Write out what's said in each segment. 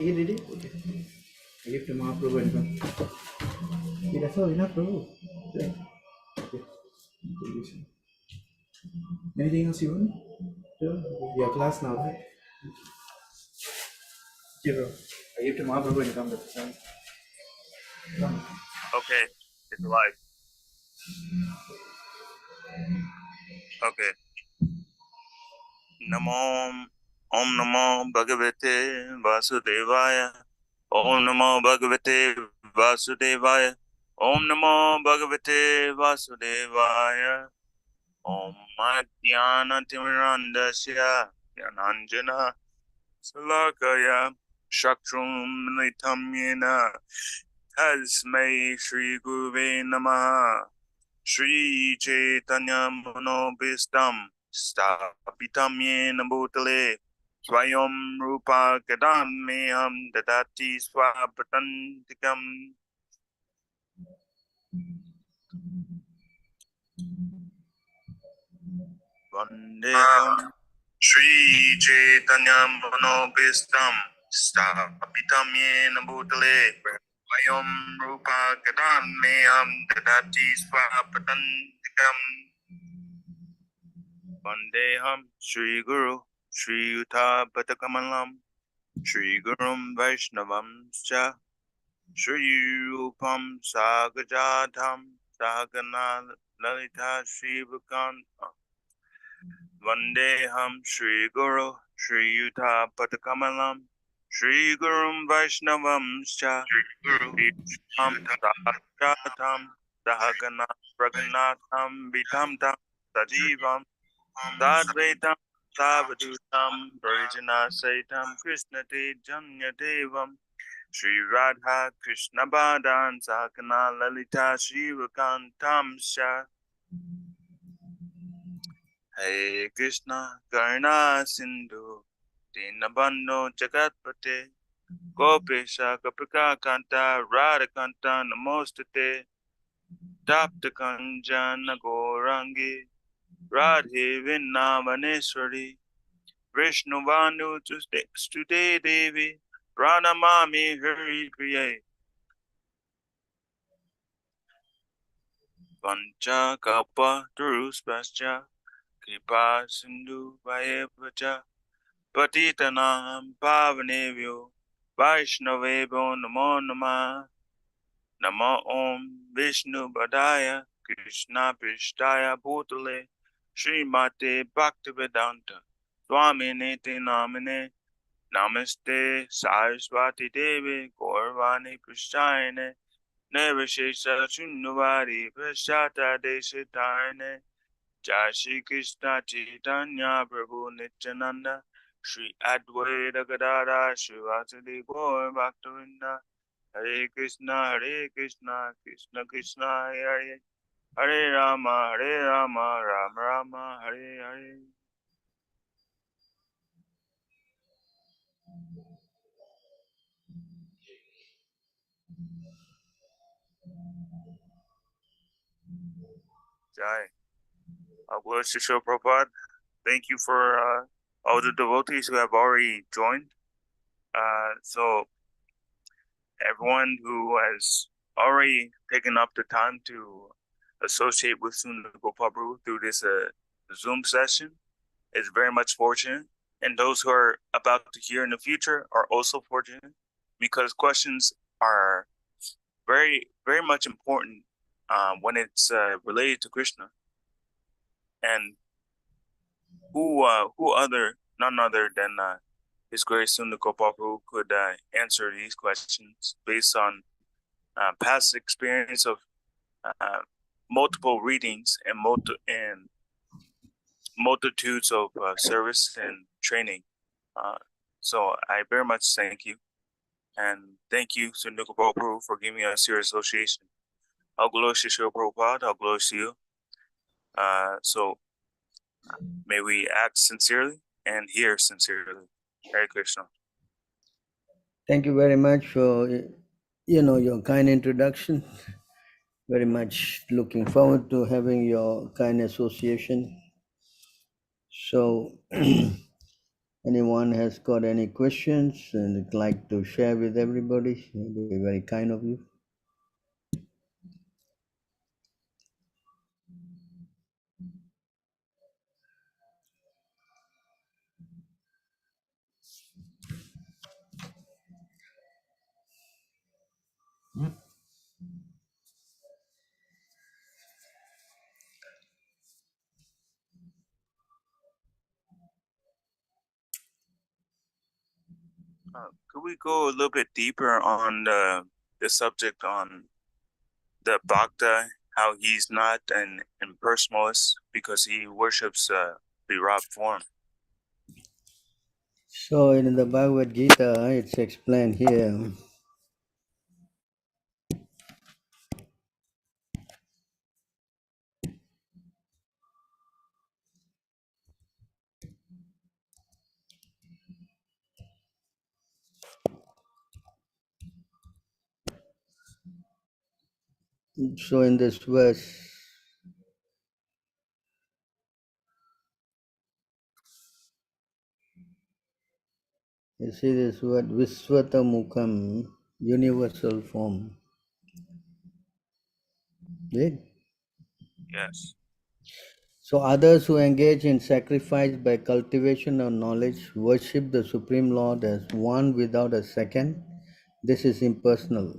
Did it? Okay. I give to Mahaprabhu and come. That's all enough, Prabhu. Yeah. Okay. Anything else you want? Sure. Your class now, right? Okay, bro. I give to Mahaprabhu and come. Come. Okay, it's live. Okay. Namo Om Namo Bhagavate Vasudevaya. Om Namo Bhagavate Vasudevaya. Om Namo Bhagavate Vasudevaya. Om Madhyana Timirandasya Yananjana Salakaya Shakrum Nitamyena Tasmai Shri Guruve Namaha Shri Chaitanya Manobhistam Stapitam Yena Bhutale Swayam Rupa Kadameham Dadati Swapatantikam Vandeham Shri Chaitanya Manobhistam Stapitam Yena Bhutale Swayam Rupa Kadameham Dadati Swapatantikam Vandeham Shri Guru Shri Yuta Patakamalam Shri Gurum Vaishnavam Cha Shri Rupam Sagajatam Sagana Lalita Shri Vakanta Vandeham Shri Guru Shri Yuta Patakamalam Shri Gurum Vaishnavam Cha Shri Rupam Sagajatam Sagana Raghunatham Vitamtam Sajivam Sadvaitam Savadutam Parijana Saitam Krishna Te Janya Devam Shri Radha Krishna Badan Sakana Lalita Shivakantam Sha Hare Krishna Karna Sindhu Dinabando Jagatpate Gopesha Kapika Kanta Radha Kanta Namostate Tapta Kanjana Gorangi Radhe Vinnavaneshwari Vishnuvanu Stude Devi Pranamami Hari Priye Pancha Kalpa Taruspascha Kripa Sindhu Vayevacha Patitanam Pavanevyo Vaishnavevo Namo Nama Namo Om Vishnu Badaya Krishna Prishtaya Bhutale Srimate Bhaktivedanta Swami Niti Namine Namaste Saraswati Devi Gaurvani Prashayane Nirvishesha Shunnuvari Prashata Deshitarne Jai Shri Krishna Chaitanya Prabhu Nityananda Shri Advaita Gadada Shivasadi Gaur Bhaktavinda Hare Krishna Krishna Krishna Hare Hare Rama Rama Rama Hare Hare. Jai. Glory to Shri Prabhupada. Thank you for all the devotees who have already joined. So everyone who has already taken up the time to associate with Sundar Gopāl through this Zoom session is very much fortunate. And those who are about to hear in the future are also fortunate because questions are very, very much important when it's related to Krishna. And none other than His Grace Sundar Gopāl could answer these questions based on past experience of multiple readings and multitudes of service and training. So I very much thank you. And thank you, Sundar Gopāl, for giving us your association. All glory to Srila Prabhupada, all glory to you. So may we act sincerely and hear sincerely. Hare Krishna. Thank you very much for your kind introduction. Very much looking forward to having your kind association. So Anyone has got any questions and would like to share with everybody, it would be very kind of you. Could we go a little bit deeper on the subject on the Bhakta, how he's not an impersonalist because he worships the raw form? So in the Bhagavad Gita, it's explained here. So in this verse, you see this word Visvata Mukham, universal form. Right? Yes. So others who engage in sacrifice by cultivation of knowledge worship the Supreme Lord as one without a second. This is impersonal.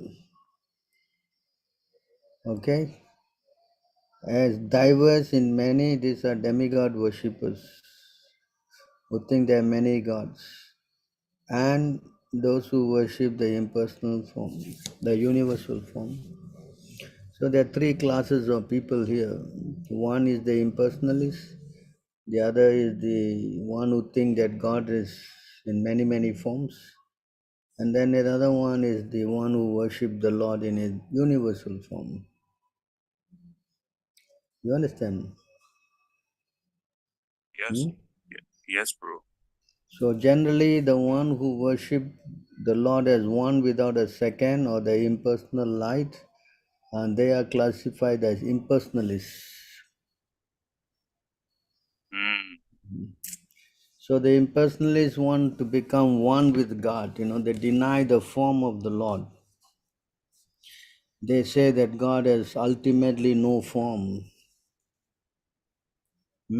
Okay? As diverse in many, these are demigod worshippers who think there are many gods. And those who worship the impersonal form, the universal form. So there are three classes of people here. One is the impersonalist, the other is the one who think that God is in many, many forms. And then another one is the one who worship the Lord in his universal form. You understand? Yes. Yes, bro. So generally the one who worship the Lord as one without a second or the impersonal light, and they are classified as impersonalists. So the impersonalists want to become one with God. They deny the form of the Lord. They say that God has ultimately no form. So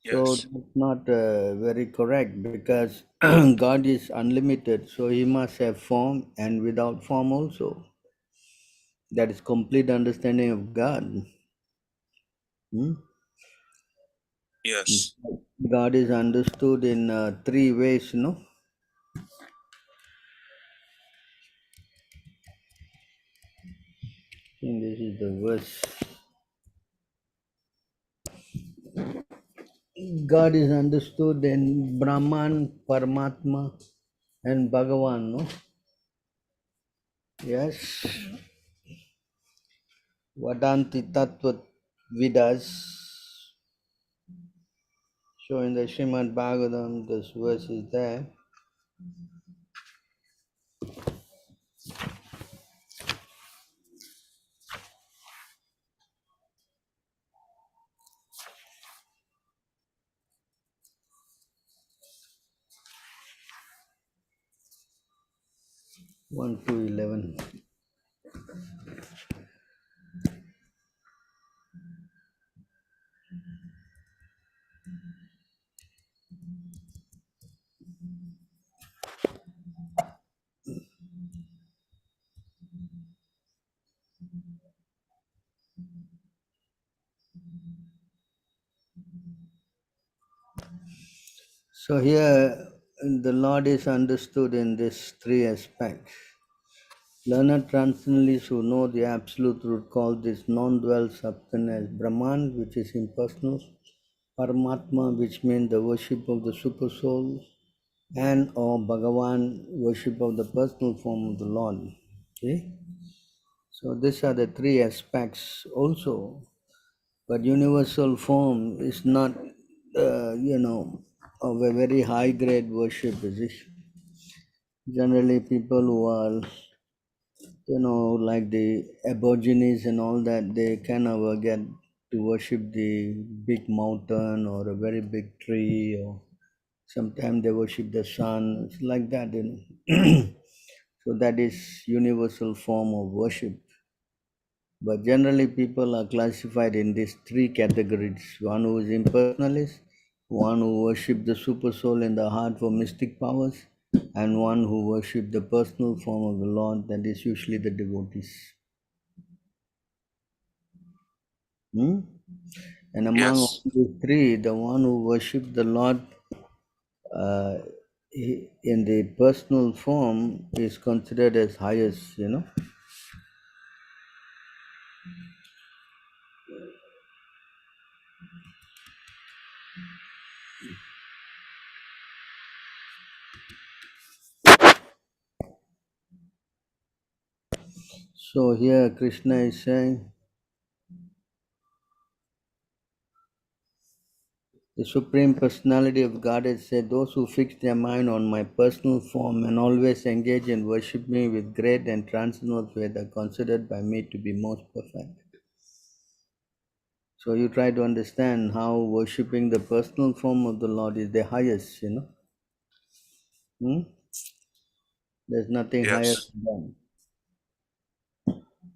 Yes. that's not very correct, because God is unlimited, so he must have form and without form also. That is complete understanding of God. Yes. God is understood in three ways, no? I think this is the verse. God is understood in Brahman, Paramatma, and Bhagavan, no? Yes. Vadanti Tattva Vidas. So in the Srimad Bhagavatam, this verse is there. One to 11. So here the Lord is understood in these three aspects. Learned transcendentalists who know the absolute truth call this non-dual substance as Brahman, which is impersonal, Paramatma, which means the worship of the super soul, and or Bhagavan, worship of the personal form of the Lord. Okay? So these are the three aspects also. But universal form is not, of a very high grade worship. Is it? Generally, people who are, like the Aborigines and all that, they can never get to worship the big mountain or a very big tree. Sometimes they worship the sun. It's like that, So that is universal form of worship. But generally, people are classified in these three categories: one who is impersonalist, one who worship the super soul in the heart for mystic powers, and one who worship the personal form of the Lord, that is usually the devotees. And among all Yes. the three, the one who worships the Lord in the personal form is considered as highest. So here Krishna is saying, the Supreme Personality of Godhead said, those who fix their mind on my personal form and always engage in worship me with great and transcendental faith are considered by me to be most perfect. So you try to understand how worshipping the personal form of the Lord is the highest. There's nothing higher Yes. than that.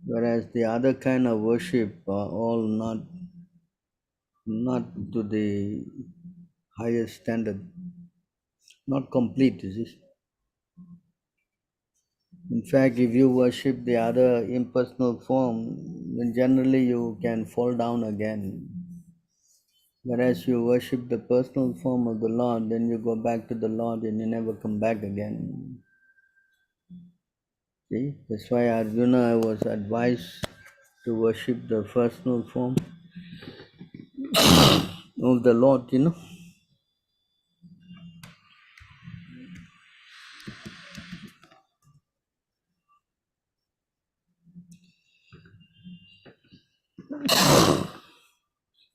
Whereas the other kind of worship are all not to the highest standard, not complete, is it? In fact, if you worship the other impersonal form, then generally you can fall down again. Whereas you worship the personal form of the Lord, then you go back to the Lord and you never come back again. See? That's why Arjuna was advised to worship the personal form of the Lord.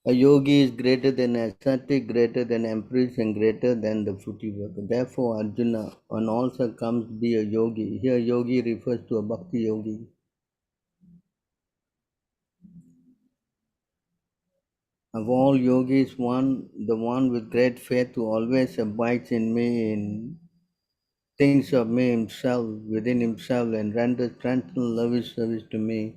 A yogi is greater than a ascetic, greater than empress, and greater than the fruity worker. Therefore, Arjuna, on all comes be a yogi. Here, yogi refers to a bhakti yogi. Of all yogis, the one with great faith who always abides in me, thinks of me himself, within himself, and renders transcendental lavish service to me,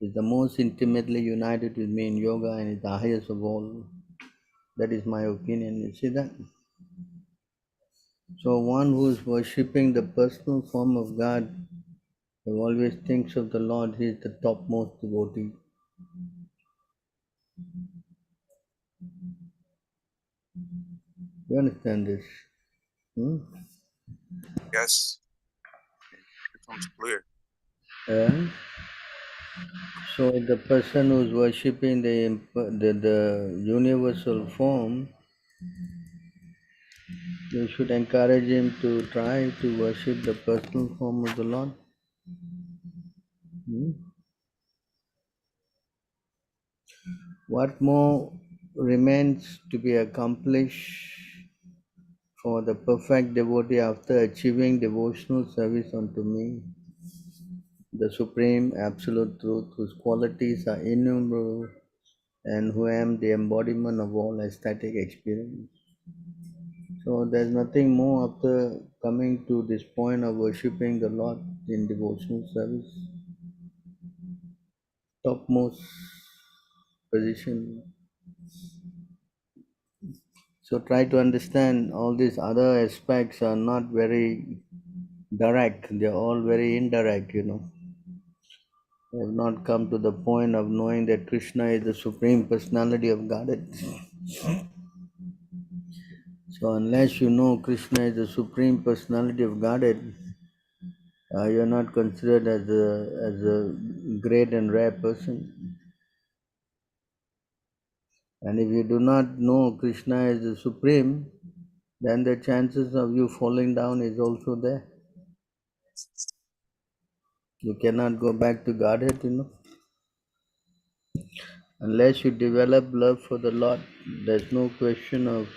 is the most intimately united with me in yoga and is the highest of all. That is my opinion. You see that? So one who is worshipping the personal form of God, who always thinks of the Lord, he is the topmost devotee. You understand this? Yes. It becomes clear. Yeah. So the person who is worshipping the universal form, you should encourage him to try to worship the personal form of the Lord. What more remains to be accomplished for the perfect devotee after achieving devotional service unto me, the Supreme Absolute Truth, whose qualities are innumerable and who am the embodiment of all aesthetic experience? So there's nothing more after coming to this point of worshipping the Lord in devotional service. Topmost position. So try to understand all these other aspects are not very direct, they're all very indirect. They have not come to the point of knowing that Krishna is the Supreme Personality of Godhead. So unless you know Krishna is the Supreme Personality of Godhead, you are not considered as a great and rare person. And if you do not know Krishna as the Supreme, then the chances of you falling down is also there. You cannot go back to Godhead. Unless you develop love for the Lord, there's no question of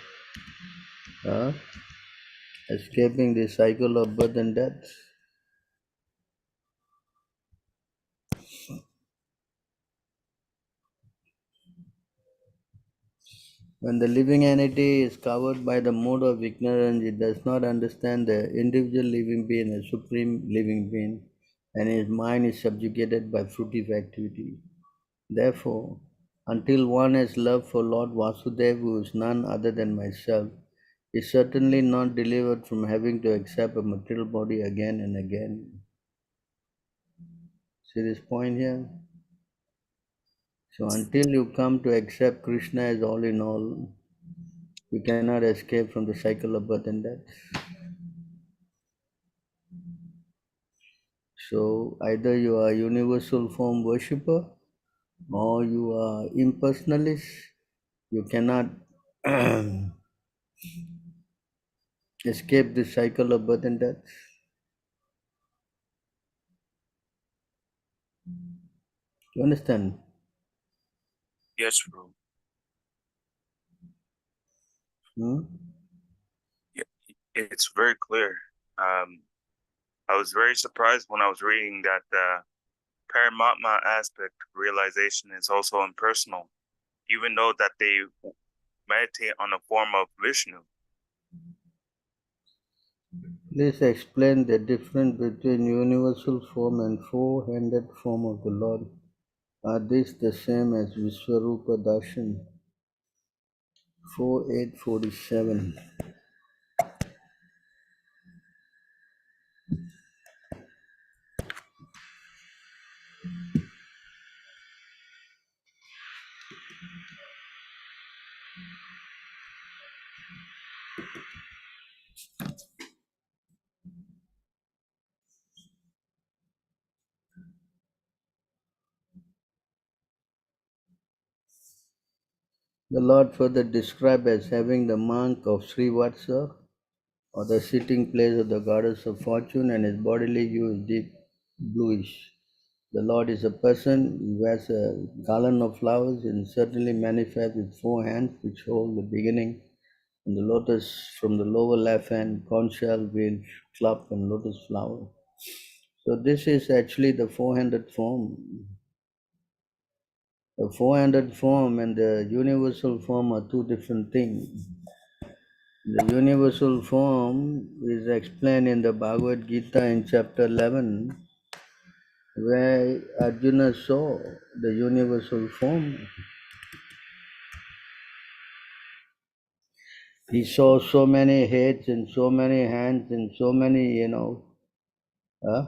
escaping the cycle of birth and death. When the living entity is covered by the mode of ignorance, it does not understand the individual living being as supreme living being, and his mind is subjugated by fruitive activity. Therefore, until one has love for Lord Vasudeva, who is none other than myself, is certainly not delivered from having to accept a material body again and again. See this point here? So until you come to accept Krishna as all in all, you cannot escape from the cycle of birth and death. So either you are a universal form worshipper or you are impersonalist. You cannot escape the cycle of birth and death. You understand? Yes, bro. Hmm? Yeah, it's very clear. I was very surprised when I was reading that the Paramatma aspect realization is also impersonal, even though that they meditate on a form of Vishnu. Please explain the difference between universal form and four-handed form of the Lord. Are these the same as Vishwarupa Darshan? 4847. The Lord further described as having the mark of Srivatsa, or the sitting place of the goddess of fortune, and his bodily hue is deep bluish. The Lord is a person, he wears a garland of flowers and certainly manifests with four hands which hold the beginning and the lotus from the lower left hand, conch shell, wheel, club, and lotus flower. So this is actually the four-handed form. The four-handed form and the universal form are two different things. The universal form is explained in the Bhagavad Gita in chapter 11, where Arjuna saw the universal form. He saw so many heads and so many hands and so many, uh,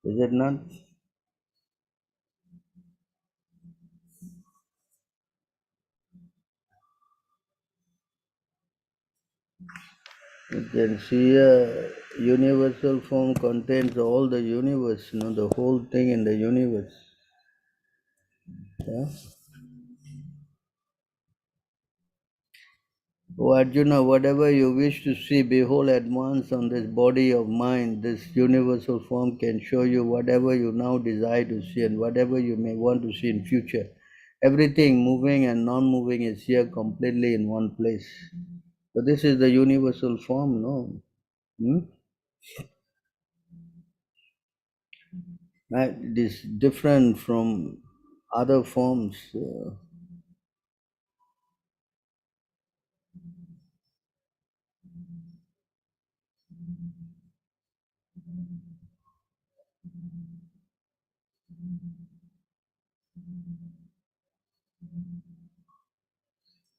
is it not? You can see a universal form contains all the universe, the whole thing in the universe. Yeah? O Arjuna, whatever you wish to see, behold at once on this body of mine. This universal form can show you whatever you now desire to see and whatever you may want to see in future. Everything moving and non-moving is here completely in one place. So this is the universal form, no? Right? It is different from other forms.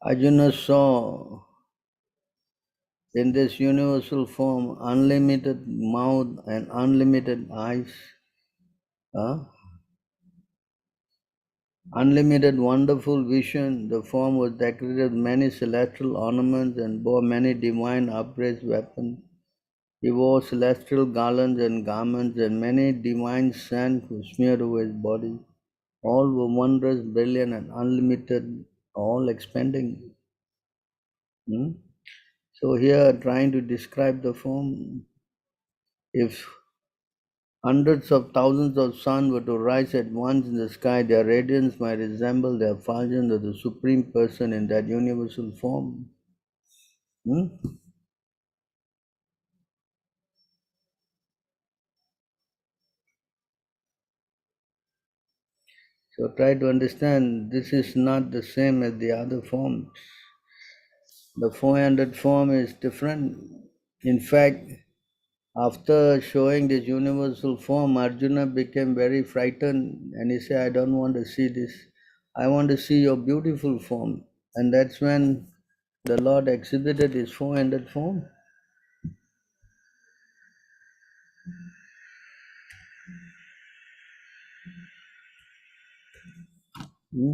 Arjuna saw in this universal form unlimited mouth and unlimited eyes, unlimited wonderful vision. The form was decorated with many celestial ornaments and bore many divine upraised weapons. He wore celestial garlands and garments, and many divine scents were smeared over his body. All were wondrous, brilliant, and unlimited, all expanding. So here, trying to describe the form, if hundreds of thousands of suns were to rise at once in the sky, their radiance might resemble the effulgence of the Supreme Person in that universal form. So try to understand this is not the same as the other forms. The 400 form is different. In fact, after showing this universal form, Arjuna became very frightened and he said, I don't want to see this. I want to see your beautiful form. And that's when the Lord exhibited his 400 form. Hmm?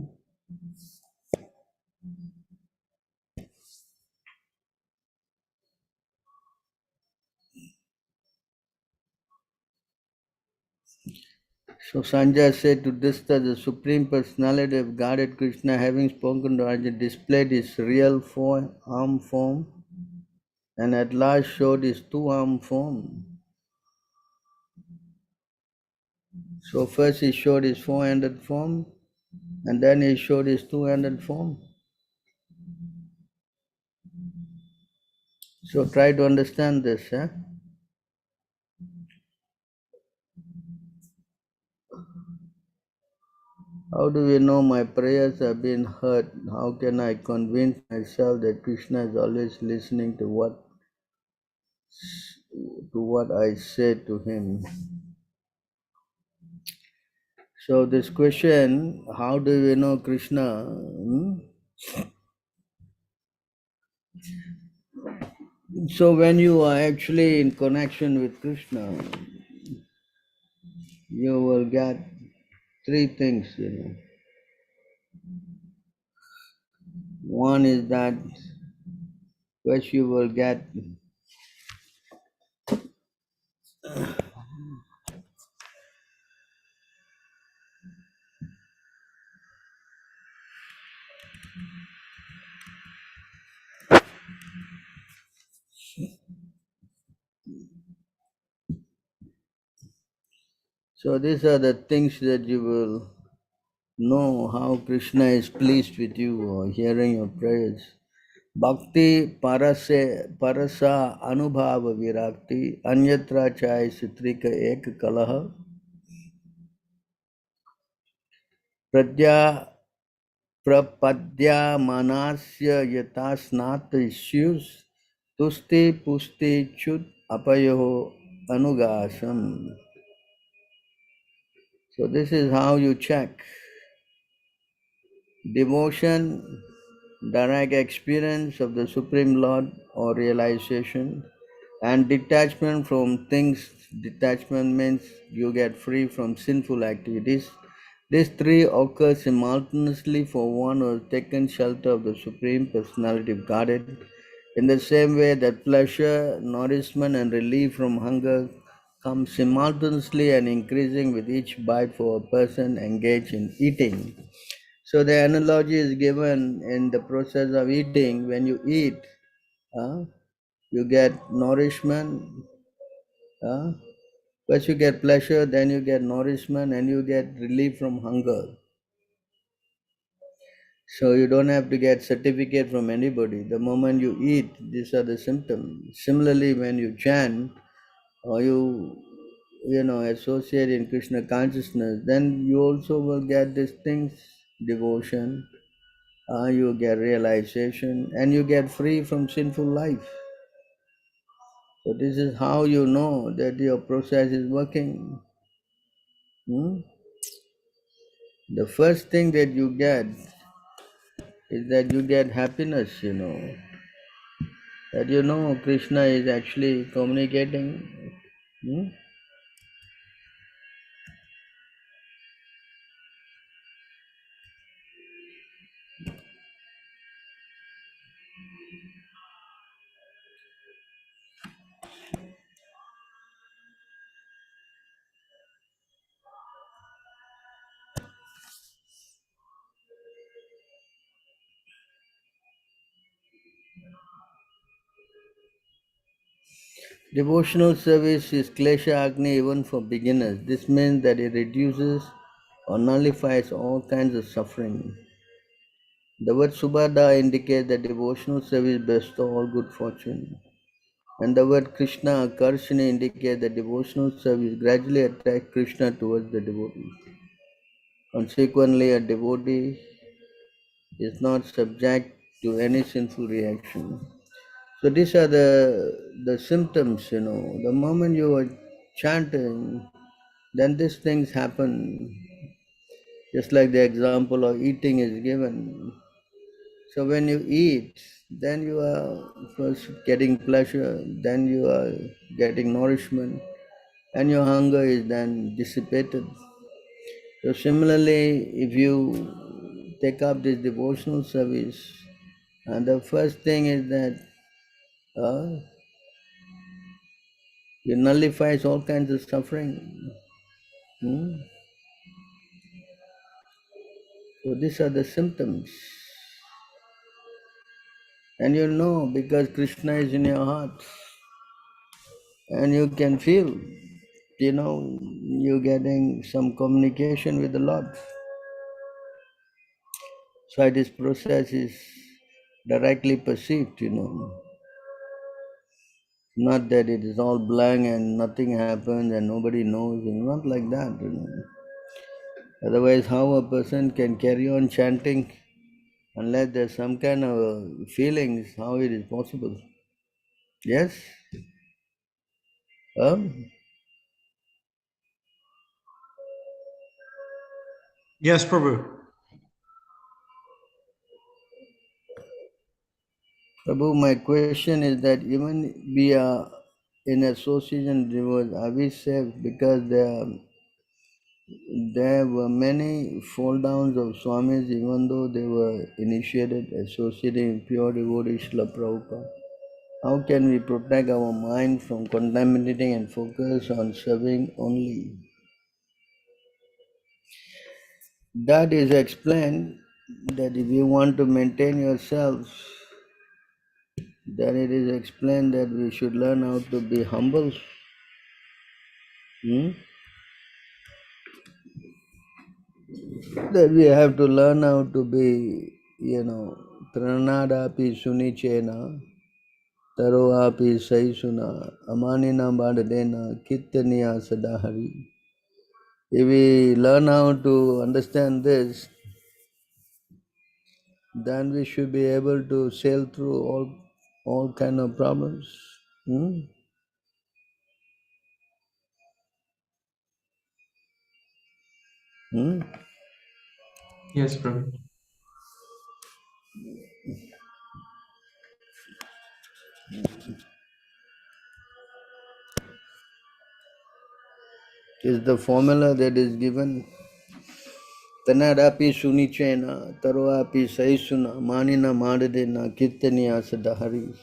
So Sanjay said to Dista, the Supreme Personality of Godhead Krishna, having spoken to Arjuna, displayed his real four-arm form and at last showed his two-arm form. So first he showed his 400 form and then he showed his 200 form. So try to understand this. How do we know my prayers have been heard? How can I convince myself that Krishna is always listening to what I say to him? So this question, how do we know Krishna? So when you are actually in connection with Krishna, you will get three things, One is that first you will get so these are the things that you will know how Krishna is pleased with you or hearing your prayers. Bhakti parasa anubhava virakti anyatra chai sutrika ek kalaha pradya prapadyamanasya yatasnat issues tusti pusti chut apayo anugasam. So this is how you check devotion, direct experience of the Supreme Lord or realization, and detachment from things. Detachment means you get free from sinful activities. These three occur simultaneously for one who has taken shelter of the Supreme Personality of Godhead. In the same way that pleasure, nourishment, and relief from hunger come simultaneously and increasing with each bite for a person engaged in eating. So the analogy is given in the process of eating. When you eat, you get nourishment. First you get pleasure, then you get nourishment, and you get relief from hunger. So you don't have to get certificate from anybody. The moment you eat, these are the symptoms. Similarly, when you chant or you associate in Krishna consciousness, then you also will get these things, devotion, you get realization, and you get free from sinful life. So this is how you know that your process is working. The first thing that you get is that you get happiness, that Krishna is actually communicating. Devotional service is klesha agni even for beginners. This means that it reduces or nullifies all kinds of suffering. The word subhada indicates that devotional service bestows all good fortune. And the word Krishna, Karshini, indicates that devotional service gradually attracts Krishna towards the devotee. Consequently, a devotee is not subject to any sinful reaction. So these are the symptoms, The moment you are chanting, then these things happen. Just like the example of eating is given. So when you eat, then you are first getting pleasure, then you are getting nourishment, and your hunger is then dissipated. So similarly, if you take up this devotional service, and the first thing is that uh, it nullifies all kinds of suffering. Hmm? So these are the symptoms. And you know because Krishna is in your heart and you can feel, you're getting some communication with the Lord. So this process is directly perceived. Not that it is all blank and nothing happens and nobody knows, not like that. Otherwise, how a person can carry on chanting unless there's some kind of feelings, how it is possible? Yes? Yes, Prabhu. Prabhu, my question is that even we are in association rivers, are we safe? Because there were many fall downs of Swamis, even though they were initiated, associating pure devotees, Srila Prabhupada. How can we protect our mind from contaminating and focus on serving only? That is explained that if you want to maintain yourself, then it is explained that we should learn how to be humble. That we have to learn how to be, pranadapi sunichena, taroapi saisuna, amanina badadena, kirtaniya sadahari. If we learn how to understand this, then we should be able to sail through all kind of problems. Hmm? Hmm? Yes, Prabhu. Is the formula that is given. Tanadapi sunichena, taroapi saisuna, manina madadena, kirtaniya sadahari.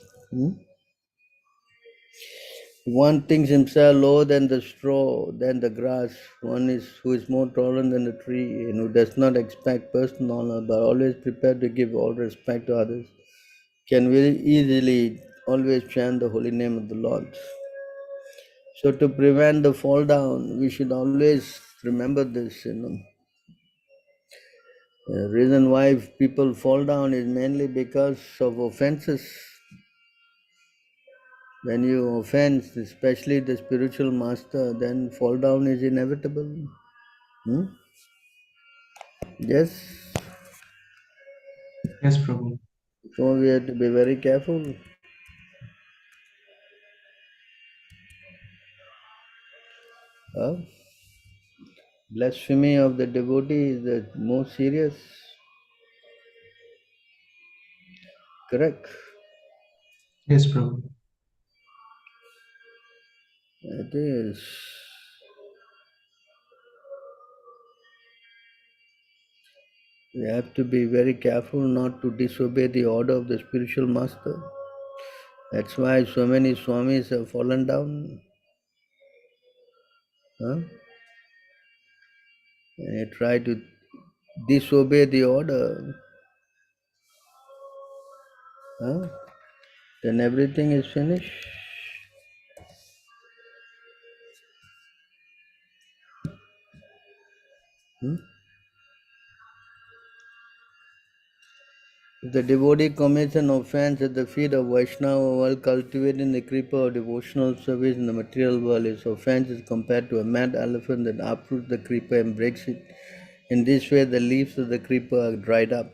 One thinks himself lower than the straw, than the grass. One is who is more tolerant than the tree and who does not expect personal honor but always prepared to give all respect to others, can very easily always chant the holy name of the Lord. So to prevent the fall down, we should always remember this. The reason why people fall down is mainly because of offenses. When you offend, especially the spiritual master, then fall down is inevitable. Yes. Yes, Prabhu. So we have to be very careful. Blasphemy of the devotee is the most serious. Correct. Yes, Prabhu. It is. We have to be very careful not to disobey the order of the spiritual master. That's why so many swamis have fallen down. They try to disobey the order. Then everything is finished. If the devotee commits an offense at the feet of Vaishnava while cultivating the kripa or devotional service in the material world, his offense is compared to a mad elephant that uproots the kripa and breaks it In this way, the leaves of the creeper are dried up.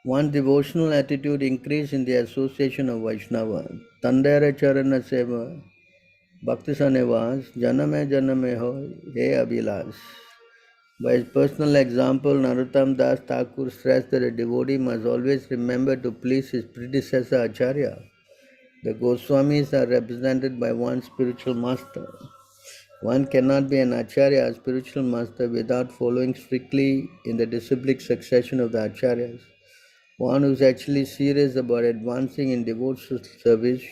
One devotional attitude increased in the association of Vaishnava. Tandera Charana Seva, Bhakti Sanevas, Janame Janame Hoy, He Abhilas. By his personal example, Narottam Das Thakur stressed that a devotee must always remember to please his predecessor Acharya. The Goswamis are represented by one spiritual master. One cannot be an Acharya, a spiritual master, without following strictly in the disciplic succession of the Acharyas. One who is actually serious about advancing in devotional service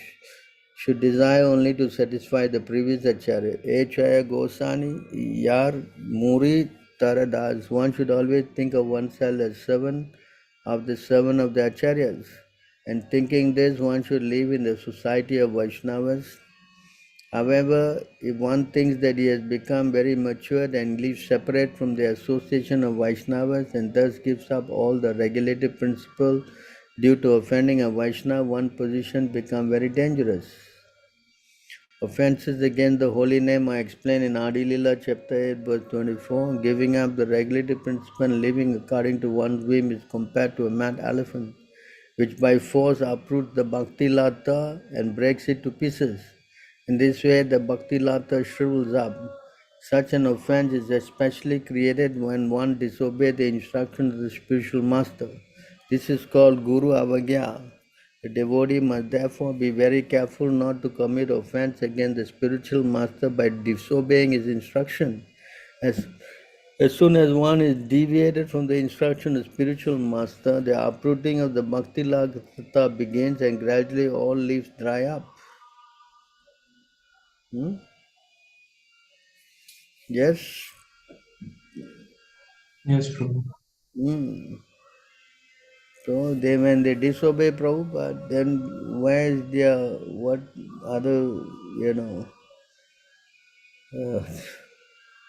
should desire only to satisfy the previous Acharya. Echaya Gosani, Yar Muri Taradas. One should always think of oneself as servant of the Acharyas. And thinking this, one should live in the society of Vaishnavas. However, if one thinks that he has become very matured and lives separate from the association of Vaishnavas and thus gives up all the regulative principle due to offending a Vaishnava, one position becomes very dangerous. Offenses against the holy name are explained in Adi Lila chapter 8 verse 24. Giving up the regulative principle and living according to one's whim is compared to a mad elephant, which by force uproots the bhakti lata and breaks it to pieces. In this way, the bhakti lata shrivels up. Such an offense is especially created when one disobeys the instructions of the spiritual master. This is called Guru Avagya. The devotee must therefore be very careful not to commit offense against the spiritual master by disobeying his instruction. As soon as one is deviated from the instruction of the spiritual master, the uprooting of the bhakti lata begins and gradually all leaves dry up. Yes. Yes, Prabhu. So when they disobey Prabhupada, then where is their what other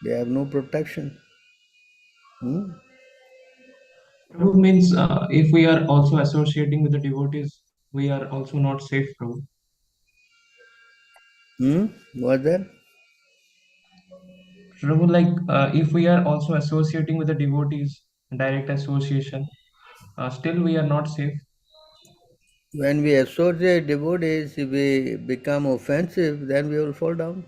they have no protection. Prabhu means if we are also associating with the devotees, we are also not safe, Prabhu. What's that? Prabhu, like if we are also associating with the devotees, direct association, still we are not safe. When we associate devotees, if we become offensive, then we will fall down.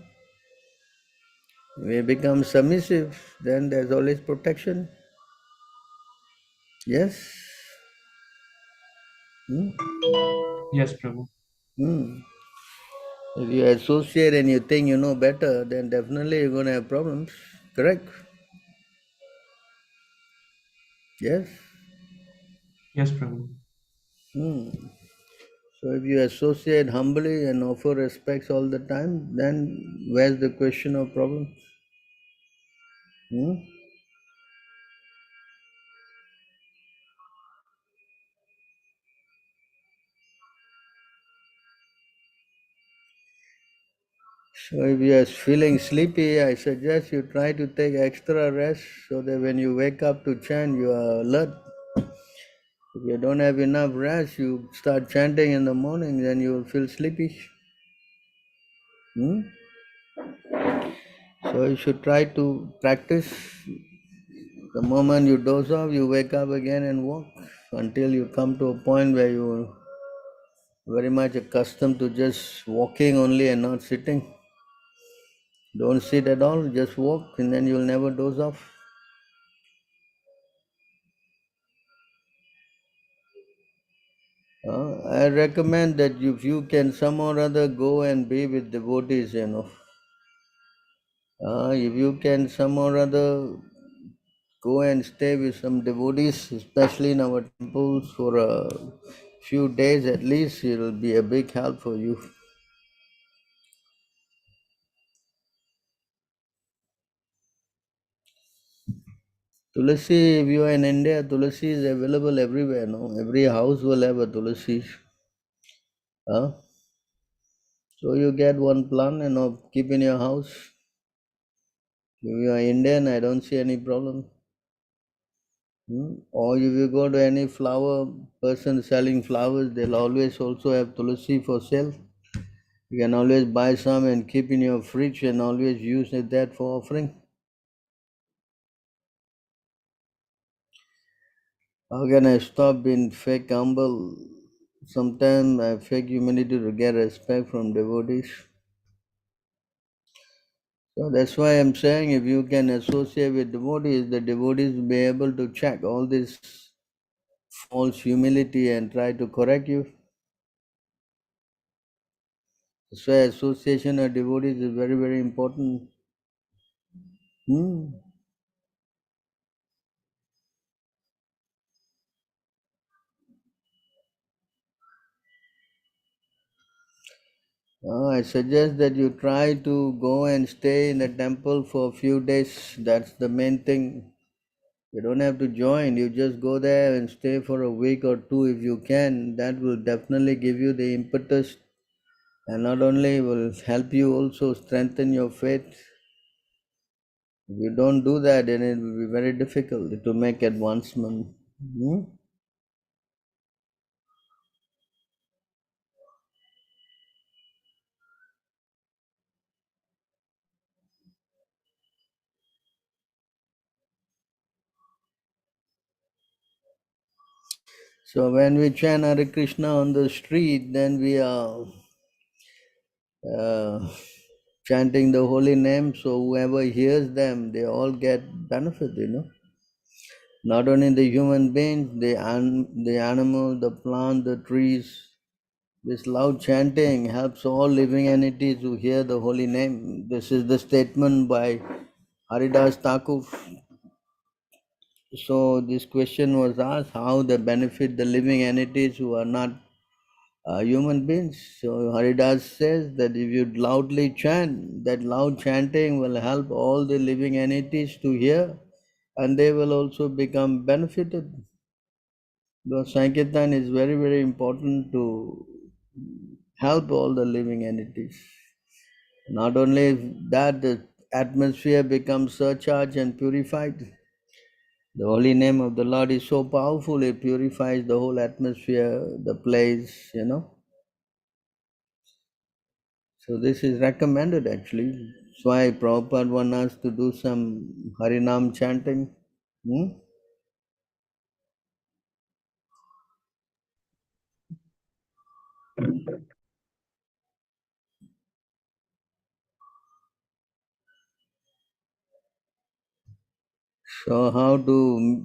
We become submissive, then there's always protection. Yes? Yes, Prabhu. If you associate and you think you know better, then definitely you're going to have problems. Correct? Yes? Yes, Prabhu. So if you associate humbly and offer respects all the time, then where's the question of problems? So if you are feeling sleepy, I suggest you try to take extra rest so that when you wake up to chant, you are alert. If you don't have enough rest, you start chanting in the morning, then you will feel sleepy. So you should try to practice. The moment you doze off, you wake up again and walk until you come to a point where you are very much accustomed to just walking only and not sitting. Don't sit at all, just walk and then you'll never doze off. I recommend that if you can some or other go and be with devotees, if you can some or other go and stay with some devotees, especially in our temples for a few days at least, it will be a big help for you. Tulasi, if you are in India, Tulasi is available everywhere, no? Every house will have a Tulasi. So you get one plant and keep in your house. If you are Indian, I don't see any problem. Or if you go to any flower person selling flowers, they'll always also have Tulasi for sale. You can always buy some and keep in your fridge and always use that for offering. How can I stop being fake humble? Sometimes I fake humility to get respect from devotees. So that's why I'm saying if you can associate with devotees, the devotees will be able to check all this false humility and try to correct you. That's why association of devotees is very, very important. Hmm. I suggest that you try to go and stay in the temple for a few days. That's the main thing. You don't have to join. You just go there and stay for a week or two if you can. That will definitely give you the impetus and not only will help you also strengthen your faith. If you don't do that, then it will be very difficult to make advancement. Hmm? So when we chant Hare Krishna on the street, then we are chanting the holy name. So whoever hears them, they all get benefit. Not only the human beings, the animal, the plant, the trees. This loud chanting helps all living entities to hear the holy name. This is the statement by Haridas Thakur. So this question was asked, how they benefit the living entities who are not human beings. So Haridas says that if you loudly chant, that loud chanting will help all the living entities to hear and they will also become benefited. The Sankirtan is very, very important to help all the living entities. Not only that, the atmosphere becomes surcharged and purified. The holy name of the Lord is so powerful, it purifies the whole atmosphere, the place. So this is recommended actually. That's why Prabhupada wants us to do some Harinam chanting. Hmm? So how to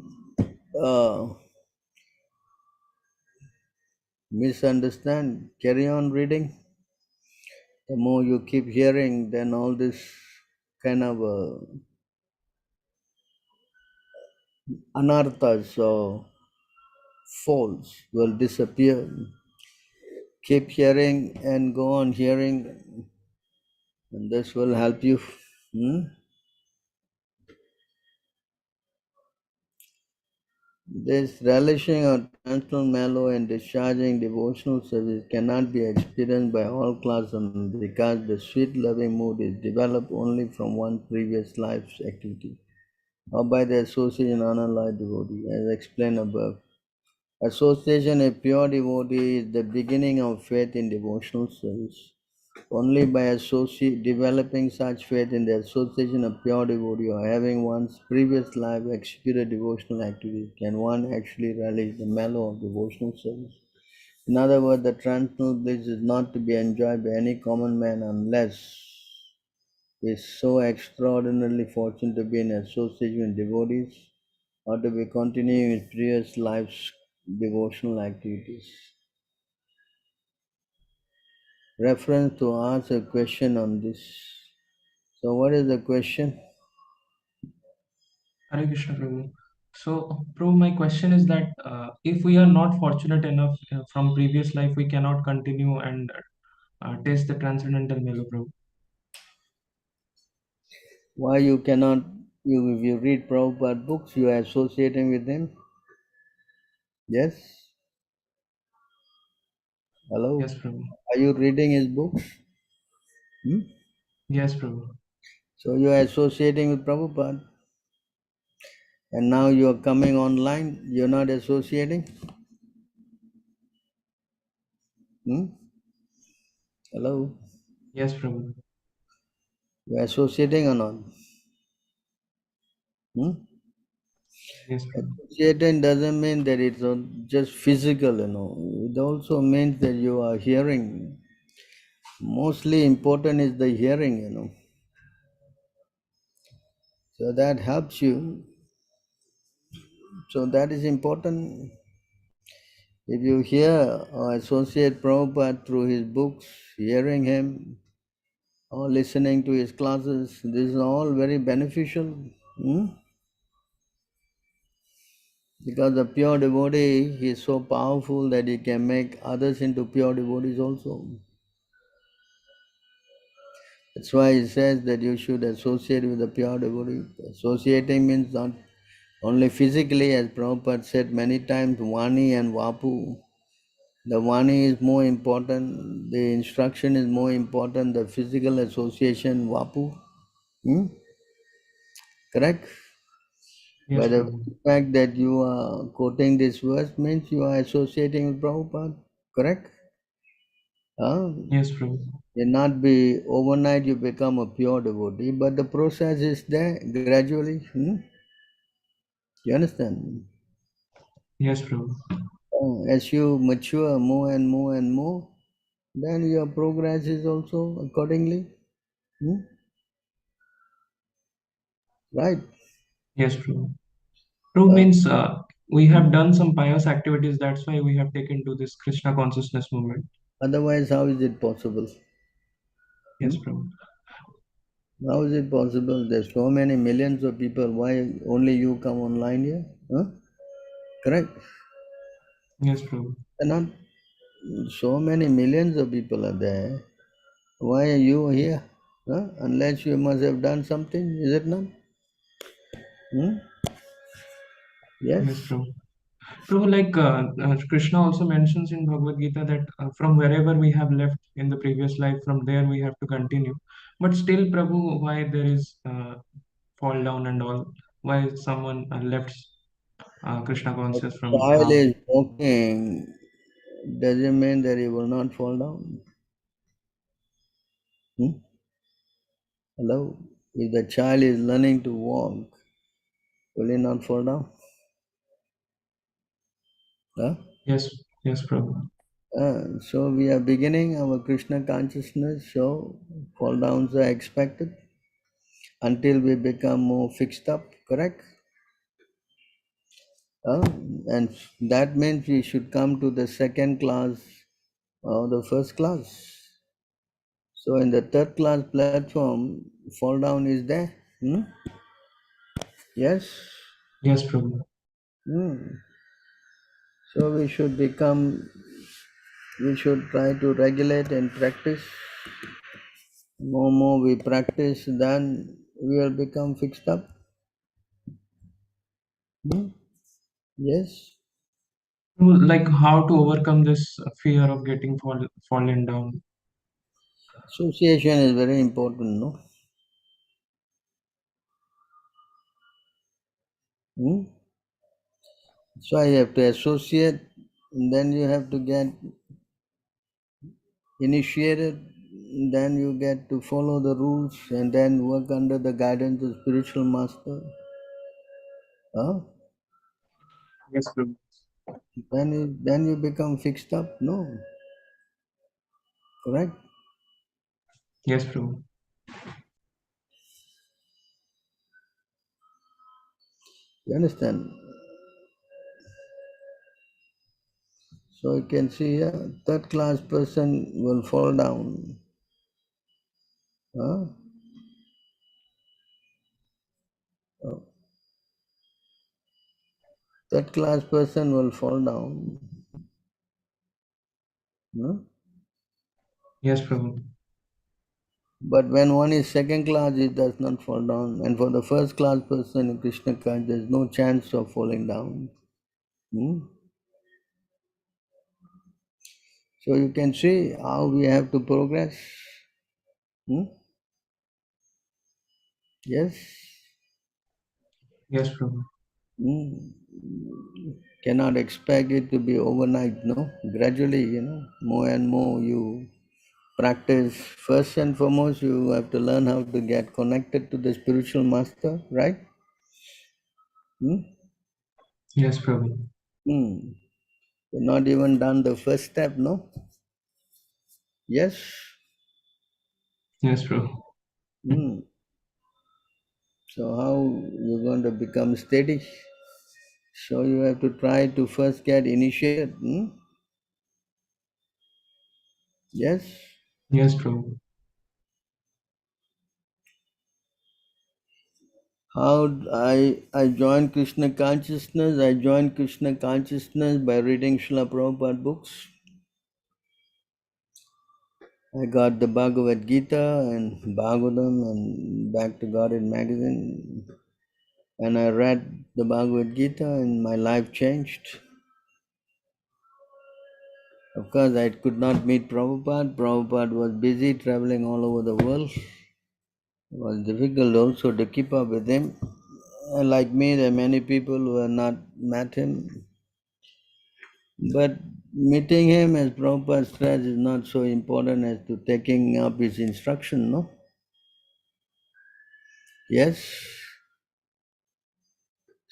misunderstand? Carry on reading. The more you keep hearing, then all this kind of anarthas or faults will disappear. Keep hearing and go on hearing, and this will help you. Hmm? This relishing of transcendental mellow and discharging devotional service cannot be experienced by all classes because the sweet loving mood is developed only from one previous life's activity or by the association of unalloyed devotee, as explained above. Association of pure devotee is the beginning of faith in devotional service. Only by developing such faith in the association of pure devotee or having one's previous life executed devotional activities can one actually relish the mellow of devotional service. In other words, the transcendental bliss is not to be enjoyed by any common man unless he is so extraordinarily fortunate to be in association with devotees or to be continuing his previous life's devotional activities. Reference to ask a question on this. So what is the question? Hare Krishna, Prabhu. So, Prabhu, my question is that if we are not fortunate enough from previous life, we cannot continue and taste the transcendental mellow, Prabhu. Why you cannot, if you read Prabhupada books, you are associating with him? Yes? Hello? Yes, Prabhu. Are you reading his books? Hmm? Yes, Prabhu. So you are associating with Prabhupada. And now you are coming online, you're not associating? Hmm? Hello? Yes, Prabhu. You are associating or not? Hmm? Yes, Prabhu. Associating doesn't mean that it's just physical, It also means that you are hearing. Mostly important is the hearing, So that helps you. So that is important. If you hear or associate Prabhupada through his books, hearing him or listening to his classes, this is all very beneficial. Because the pure devotee, he is so powerful that he can make others into pure devotees also. That's why he says that you should associate with the pure devotee. Associating means not only physically, as Prabhupada said many times, Vani and Vapu. The Vani is more important, the instruction is more important, the physical association, Vapu. Correct? Yes, But the Prabhu. fact that you are quoting this verse means you are associating with Prabhupada. Correct? Yes, Prabhu. May not be overnight you become a pure devotee, but the process is there gradually. You understand? Yes, Prabhu. As you mature more and more and more, then your progress is also accordingly. Right? Yes, Prabhu. Prabhu means we have done some pious activities. That's why we have taken to this Krishna consciousness movement. Otherwise, how is it possible? Yes, Prabhu. How is it possible? There's so many millions of people. Why only you come online here? Correct? Yes, Prabhu. Not so many millions of people are there. Why are you here? Unless you must have done something, is it not? Yes. Yes, Prabhu. Prabhu, like Krishna also mentions in Bhagavad Gita that from wherever we have left in the previous life, from there we have to continue. But still, Prabhu, why there is fall down and all? Why someone left Krishna conscious from Child is walking doesn't mean that he will not fall down. Hello? If the child is learning to walk, will he not fall down? Huh? Yes, yes, Prabhu. So we are beginning our Krishna consciousness, so fall downs are expected until we become more fixed up, correct? And that means we should come to the second class or the first class. So in the third class platform, fall down is there. Yes. Yes, Prabhu. So we should try to regulate and practice. More we practice, then we will become fixed up. Yes. Prabhu, like how to overcome this fear of getting fallen down? Association is very important, no? So you have to associate, and then you have to get initiated, then you get to follow the rules and then work under the guidance of spiritual master. Yes, Prabhu. Then you become fixed up, no? Correct? Yes, Prabhu. You understand? So you can see here, third class person will fall down. Third class person will fall down. Yes, Prabhu. But when one is second class, it does not fall down. And for the first class person in Krishna consciousness, there is no chance of falling down. So you can see how we have to progress. Yes. Yes, Prabhu. Cannot expect it to be overnight, no? Gradually, more and more you practice. First and foremost, you have to learn how to get connected to the spiritual master, right? Yes, Prabhu. You've not even done the first step, no? Yes? Yes, Prabhu. Hmm. So how you're going to become steady? So you have to try to first get initiated. Yes? Yes, Prabhu. How I joined Krishna consciousness. I joined Krishna consciousness by reading Srila Prabhupada books. I got the Bhagavad Gita and Bhagavatam and Back to God in magazine. And I read the Bhagavad Gita and my life changed. Of course, I could not meet Prabhupada. Prabhupada was busy traveling all over the world. It was difficult also to keep up with him. Like me, there are many people who have not met him. But meeting him, as Prabhupada stress, is not so important as to taking up his instruction, no? Yes?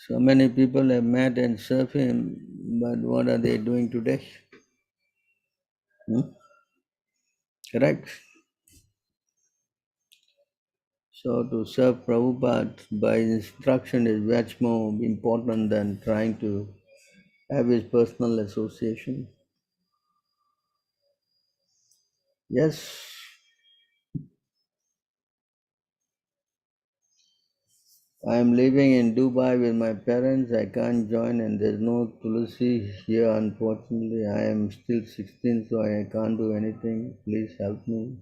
So many people have met and served him, but what are they doing today? Correct? So to serve Prabhupada by instruction is much more important than trying to have his personal association. Yes, I am living in Dubai with my parents. I can't join and there's no Tulsi here unfortunately. I am still 16 so I can't do anything. Please help me.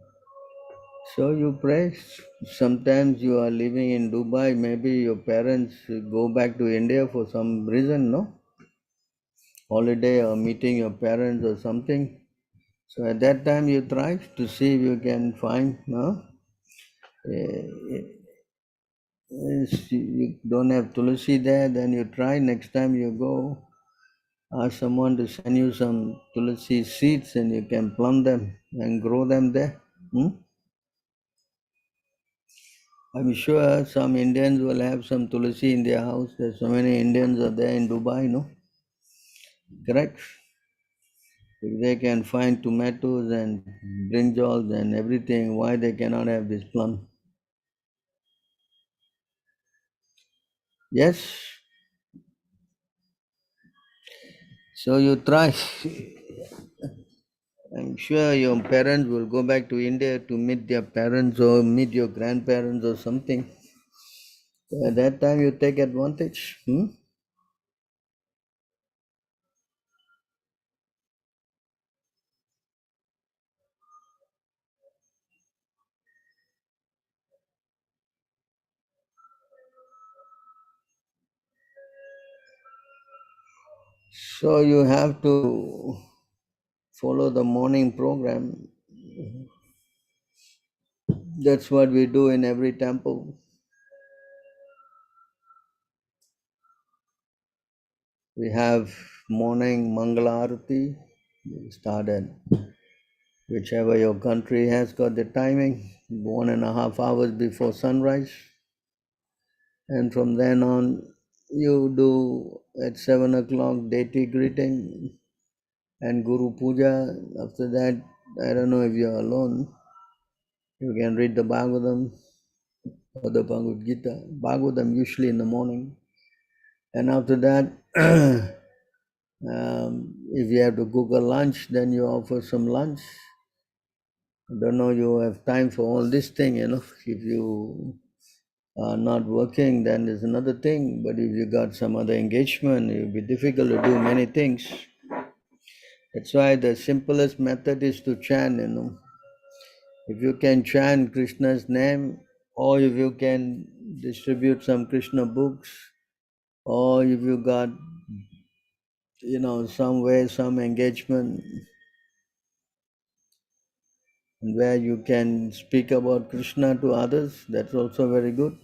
So you pray. Sometimes you are living in Dubai, maybe your parents go back to India for some reason, no? Holiday or meeting your parents or something. So at that time you try to see if you can find, no? If you don't have Tulsi there, then you try next time you go, ask someone to send you some Tulsi seeds and you can plant them and grow them there. I'm sure some Indians will have some Tulsi in their house. There's so many Indians are there in Dubai, no? Correct? If they can find tomatoes and brinjals and everything, why they cannot have this plum? Yes? So you try. I'm sure your parents will go back to India to meet their parents or meet your grandparents or something. So at that time you take advantage. So you have to follow the morning program. That's what we do in every temple. We have morning Mangala Arati. We start at whichever your country has got the timing, 1.5 hours before sunrise. And from then on, you do at 7 o'clock deity greeting and Guru Puja. After that, I don't know if you're alone, you can read the Bhagavatam or the Bhagavad Gita. Bhagavatam usually in the morning. And after that, if you have to cook a lunch, then you offer some lunch. I don't know you have time for all this thing, If you are not working, then there's another thing. But if you got some other engagement, it will be difficult to do many things. That's why the simplest method is to chant, If you can chant Krishna's name, or if you can distribute some Krishna books, or if you got, some way, some engagement where you can speak about Krishna to others, that's also very good.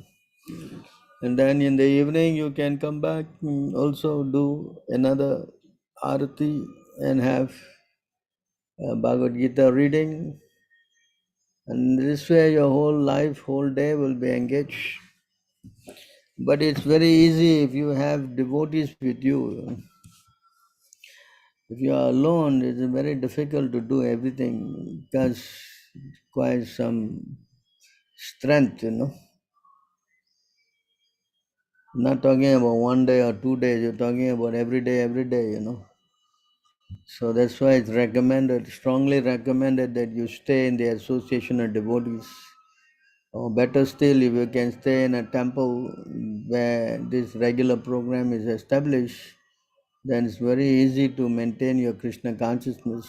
And then in the evening you can come back and also do another arati and have a Bhagavad Gita reading. And this way your whole life, whole day will be engaged. But it's very easy if you have devotees with you. If you are alone, it's very difficult to do everything because it requires some strength, Not talking about 1 day or 2 days, you're talking about every day, So that's why it's recommended, strongly recommended that you stay in the association of devotees. Or better still, if you can stay in a temple where this regular program is established, then it's very easy to maintain your Krishna consciousness.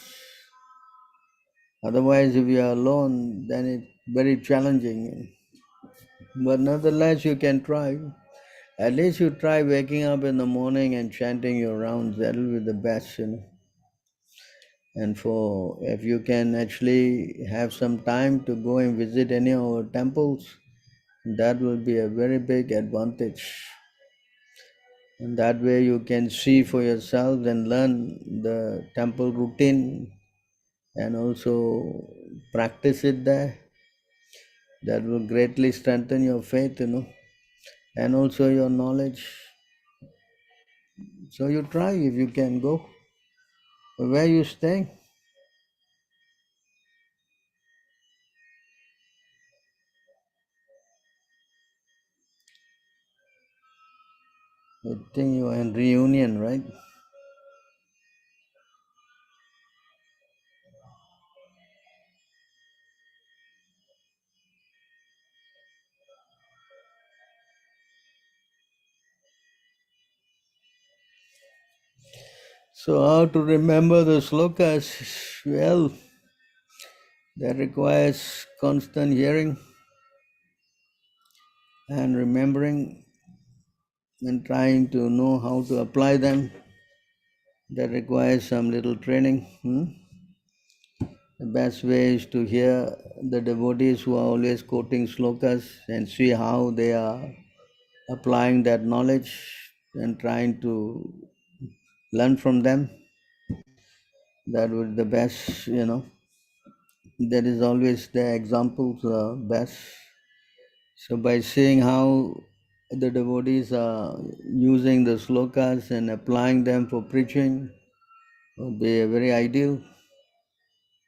Otherwise, if you are alone, then it's very challenging. But nonetheless, you can try. At least you try waking up in the morning and chanting your rounds. That will be the best. And for if you can actually have some time to go and visit any of our temples, that will be a very big advantage. And that way you can see for yourself and learn the temple routine and also practice it there. That will greatly strengthen your faith, and also your knowledge. So you try if you can go. Where you stay? I think you are in Reunion, right? So how to remember the slokas? Well, that requires constant hearing and remembering and trying to know how to apply them. That requires some little training. The best way is to hear the devotees who are always quoting slokas and see how they are applying that knowledge and trying to learn from them. That would be the best. That is always the examples best. So by seeing how the devotees are using the slokas and applying them for preaching would be a very ideal.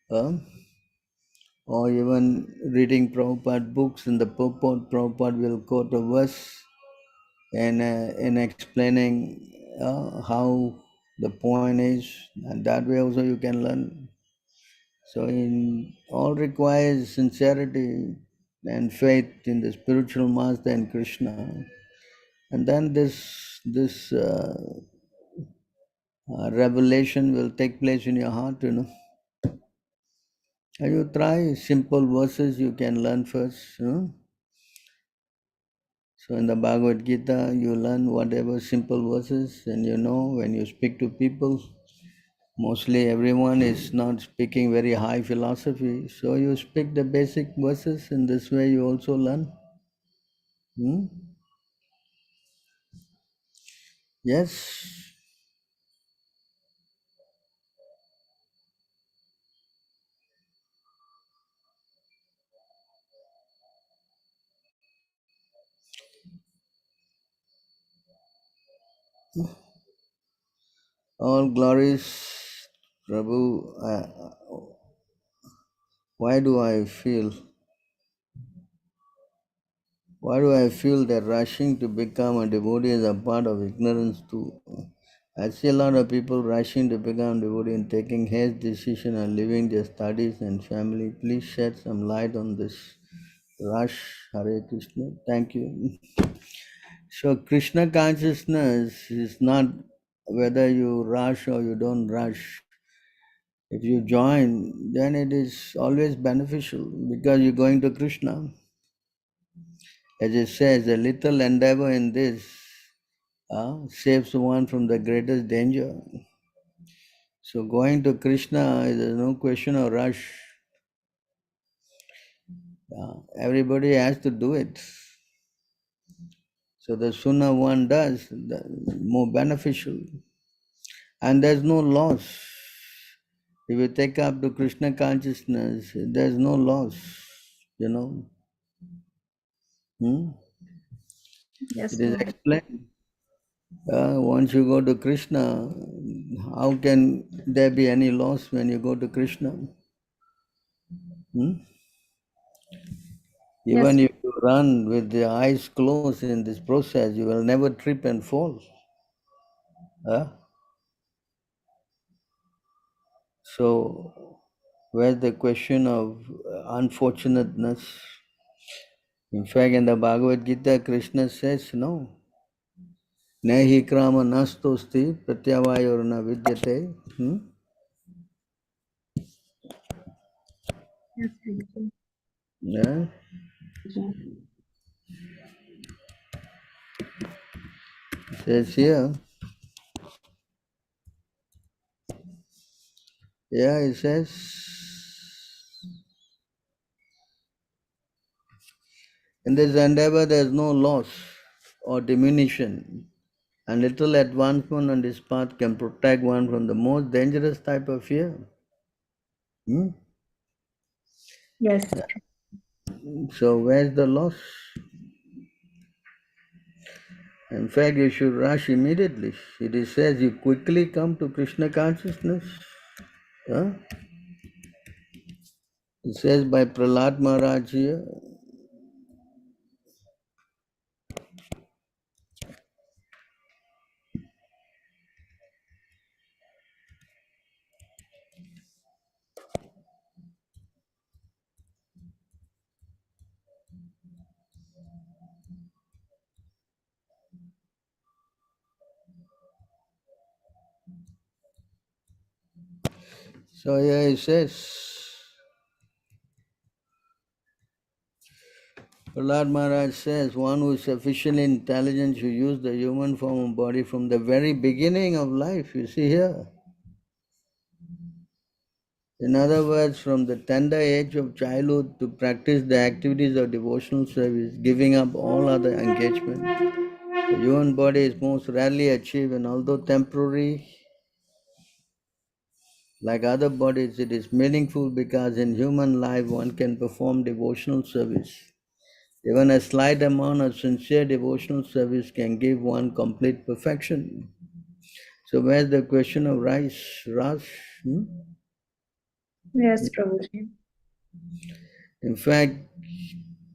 Or even reading Prabhupada books, and the Prabhupada will quote a verse and in explaining how the point is, and that way also you can learn. So in all requires sincerity and faith in the spiritual master and Krishna, and then this revelation will take place in your heart. And you try simple verses you can learn first. So in the Bhagavad Gita, you learn whatever simple verses, and when you speak to people, mostly everyone is not speaking very high philosophy. So you speak the basic verses, and this way you also learn. Yes. All glories, Prabhu. Why do I feel that rushing to become a devotee is a part of ignorance too? I see a lot of people rushing to become devotee and taking hasty decision and leaving their studies and family. Please shed some light on this rush. Hare Krishna. Thank you. So Krishna consciousness is not whether you rush or you don't rush. If you join, then it is always beneficial because you're going to Krishna. As it says, a little endeavor in this saves one from the greatest danger. So going to Krishna is no question of rush. Everybody has to do it. So the sooner one does, the more beneficial. And there's no loss. If you take up the Krishna consciousness, there's no loss. Yes, It is Prabhuji. explained. Once you go to Krishna, how can there be any loss when you go to Krishna? Hmm? Yes. Even if you run with the eyes closed in this process, you will never trip and fall. Huh? So, where's the question of unfortunateness? In fact, in the Bhagavad Gita, Krishna says, no. Nehi krama nastosti pratyavayorna vidyate. Yes, Prabhuji. Yeah. Says here. Yeah, it says, in this endeavor there is no loss or diminution, and little advancement on this path can protect one from the most dangerous type of fear. Yes. So where's the loss? In fact, you should rush immediately. It says you quickly come to Krishna consciousness. Huh? It says by Prahlad Maharaj here. So here it says, Prahlad Maharaj says, one who is sufficiently intelligent should use the human form of body from the very beginning of life. You see here. In other words, from the tender age of childhood to practice the activities of devotional service, giving up all other engagement. The human body is most rarely achieved, and although temporary, like other bodies, it is meaningful because in human life one can perform devotional service. Even a slight amount of sincere devotional service can give one complete perfection. So where's the question of rush? Yes, Prabhuji. In fact,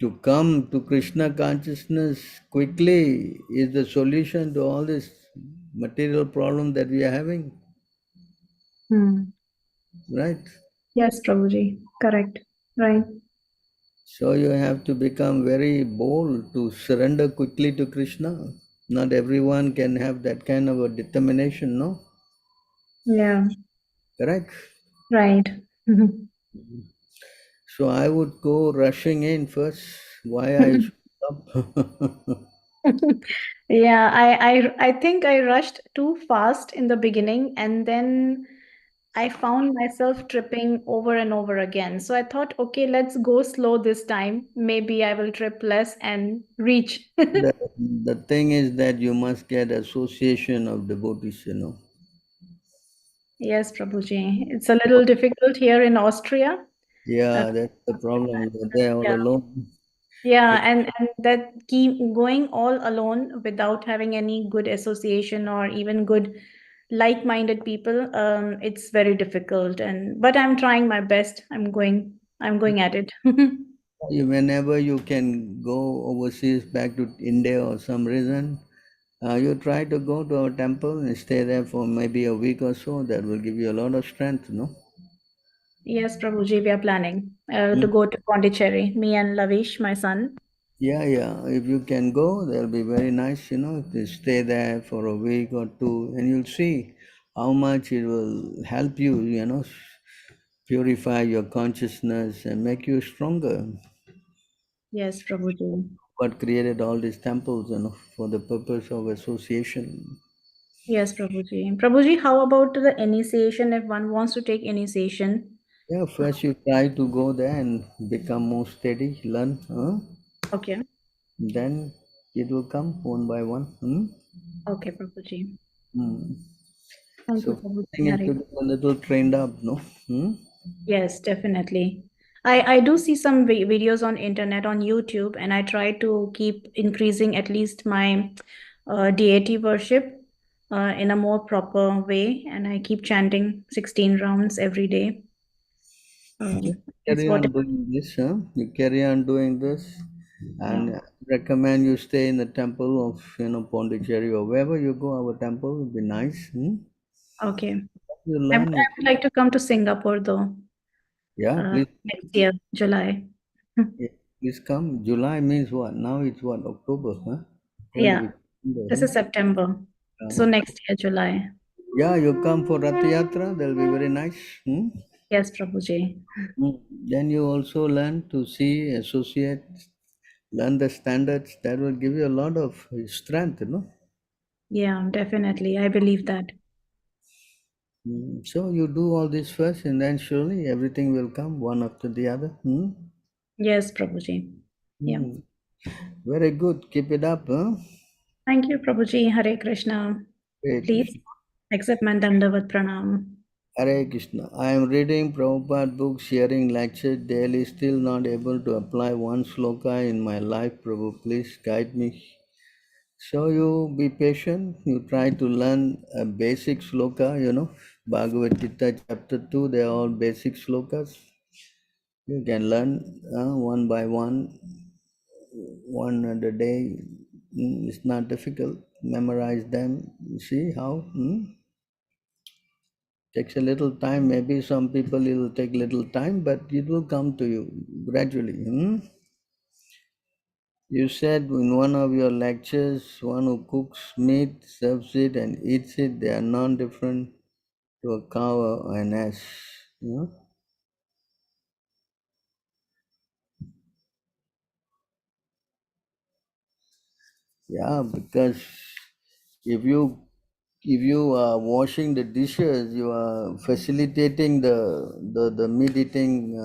to come to Krishna consciousness quickly is the solution to all this material problem that we are having. Right? Yes, Prabhuji. Correct. Right. So you have to become very bold to surrender quickly to Krishna. Not everyone can have that kind of a determination, no? Yeah. Correct? Right. So I would go rushing in first. Why I should stop? Yeah, I think I rushed too fast in the beginning, and then I found myself tripping over and over again. So I thought, okay, let's go slow this time. Maybe I will trip less and reach. the, the thing is that you must get association of devotees, Yes, Prabhuji. It's a little difficult here in Austria. Uh, Yeah, that's the problem. You're there all yeah. alone. Yeah, and that keep going all alone without having any good association or even good like-minded people, it's very difficult. And but I'm trying my best. I'm going at it. Whenever you can go overseas back to India or some reason, you try to go to our temple and stay there for maybe a week or so. That will give you a lot of strength, no? Yes, Prabhuji, we are planning to go to Pondicherry, me and Lavish, my son. Yeah. If you can go, that'll be very nice, if you stay there for a week or two, and you'll see how much it will help you, purify your consciousness and make you stronger. Yes, Prabhuji. God created all these temples, for the purpose of association. Yes, Prabhuji. Prabhuji, how about the initiation if one wants to take initiation? Yeah, first you try to go there and become more steady, learn, Okay. then it will come one by one. Okay, Prabhuji. Hmm. Thank you, So Prabhuji. thing is to Hari. be a little trained up, no? Yes, definitely. I do see some videos on internet on YouTube, and I try to keep increasing at least my deity worship in a more proper way, and I keep chanting 16 rounds every day. Just That's carry what. on doing this, huh? You carry on doing this, and Yeah. recommend you stay in the temple of Pondicherry or wherever you go. Our temple would be nice. Okay. You I would learn. like to come to Singapore though, Yeah, please. next year, July. Yeah, please come. July means what? Now it's what? October, huh? Going to Yeah, be September, this huh? is September. So next year, July. Yeah, you come for Rath Yatra. That'll be very nice. Yes, Prabhuji. Then you also learn to see, associate, learn the standards. That will give you a lot of strength. Yeah, definitely. I believe that. So you do all this first, and then surely everything will come one after the other. Yes, Prabhuji. Yeah. Very good. Keep it up. Huh? Thank you, Prabhuji. Hare Krishna. Hare Please Krishna. accept my Dandavat Pranam. Hare Krishna. I am reading Prabhupada books, sharing lectures daily, still not able to apply one sloka in my life. Prabhu, please guide me. So you be patient. You try to learn a basic sloka, Bhagavad Gita chapter 2, they are all basic slokas. You can learn one by one a day. It's not difficult. Memorize them. You see how? Takes a little time. Maybe some people it will take little time, but it will come to you gradually. You said in one of your lectures, one who cooks meat, serves it, and eats it, they are non-different to a cow or an ass. Yeah, because if you are washing the dishes, you are facilitating the meat eating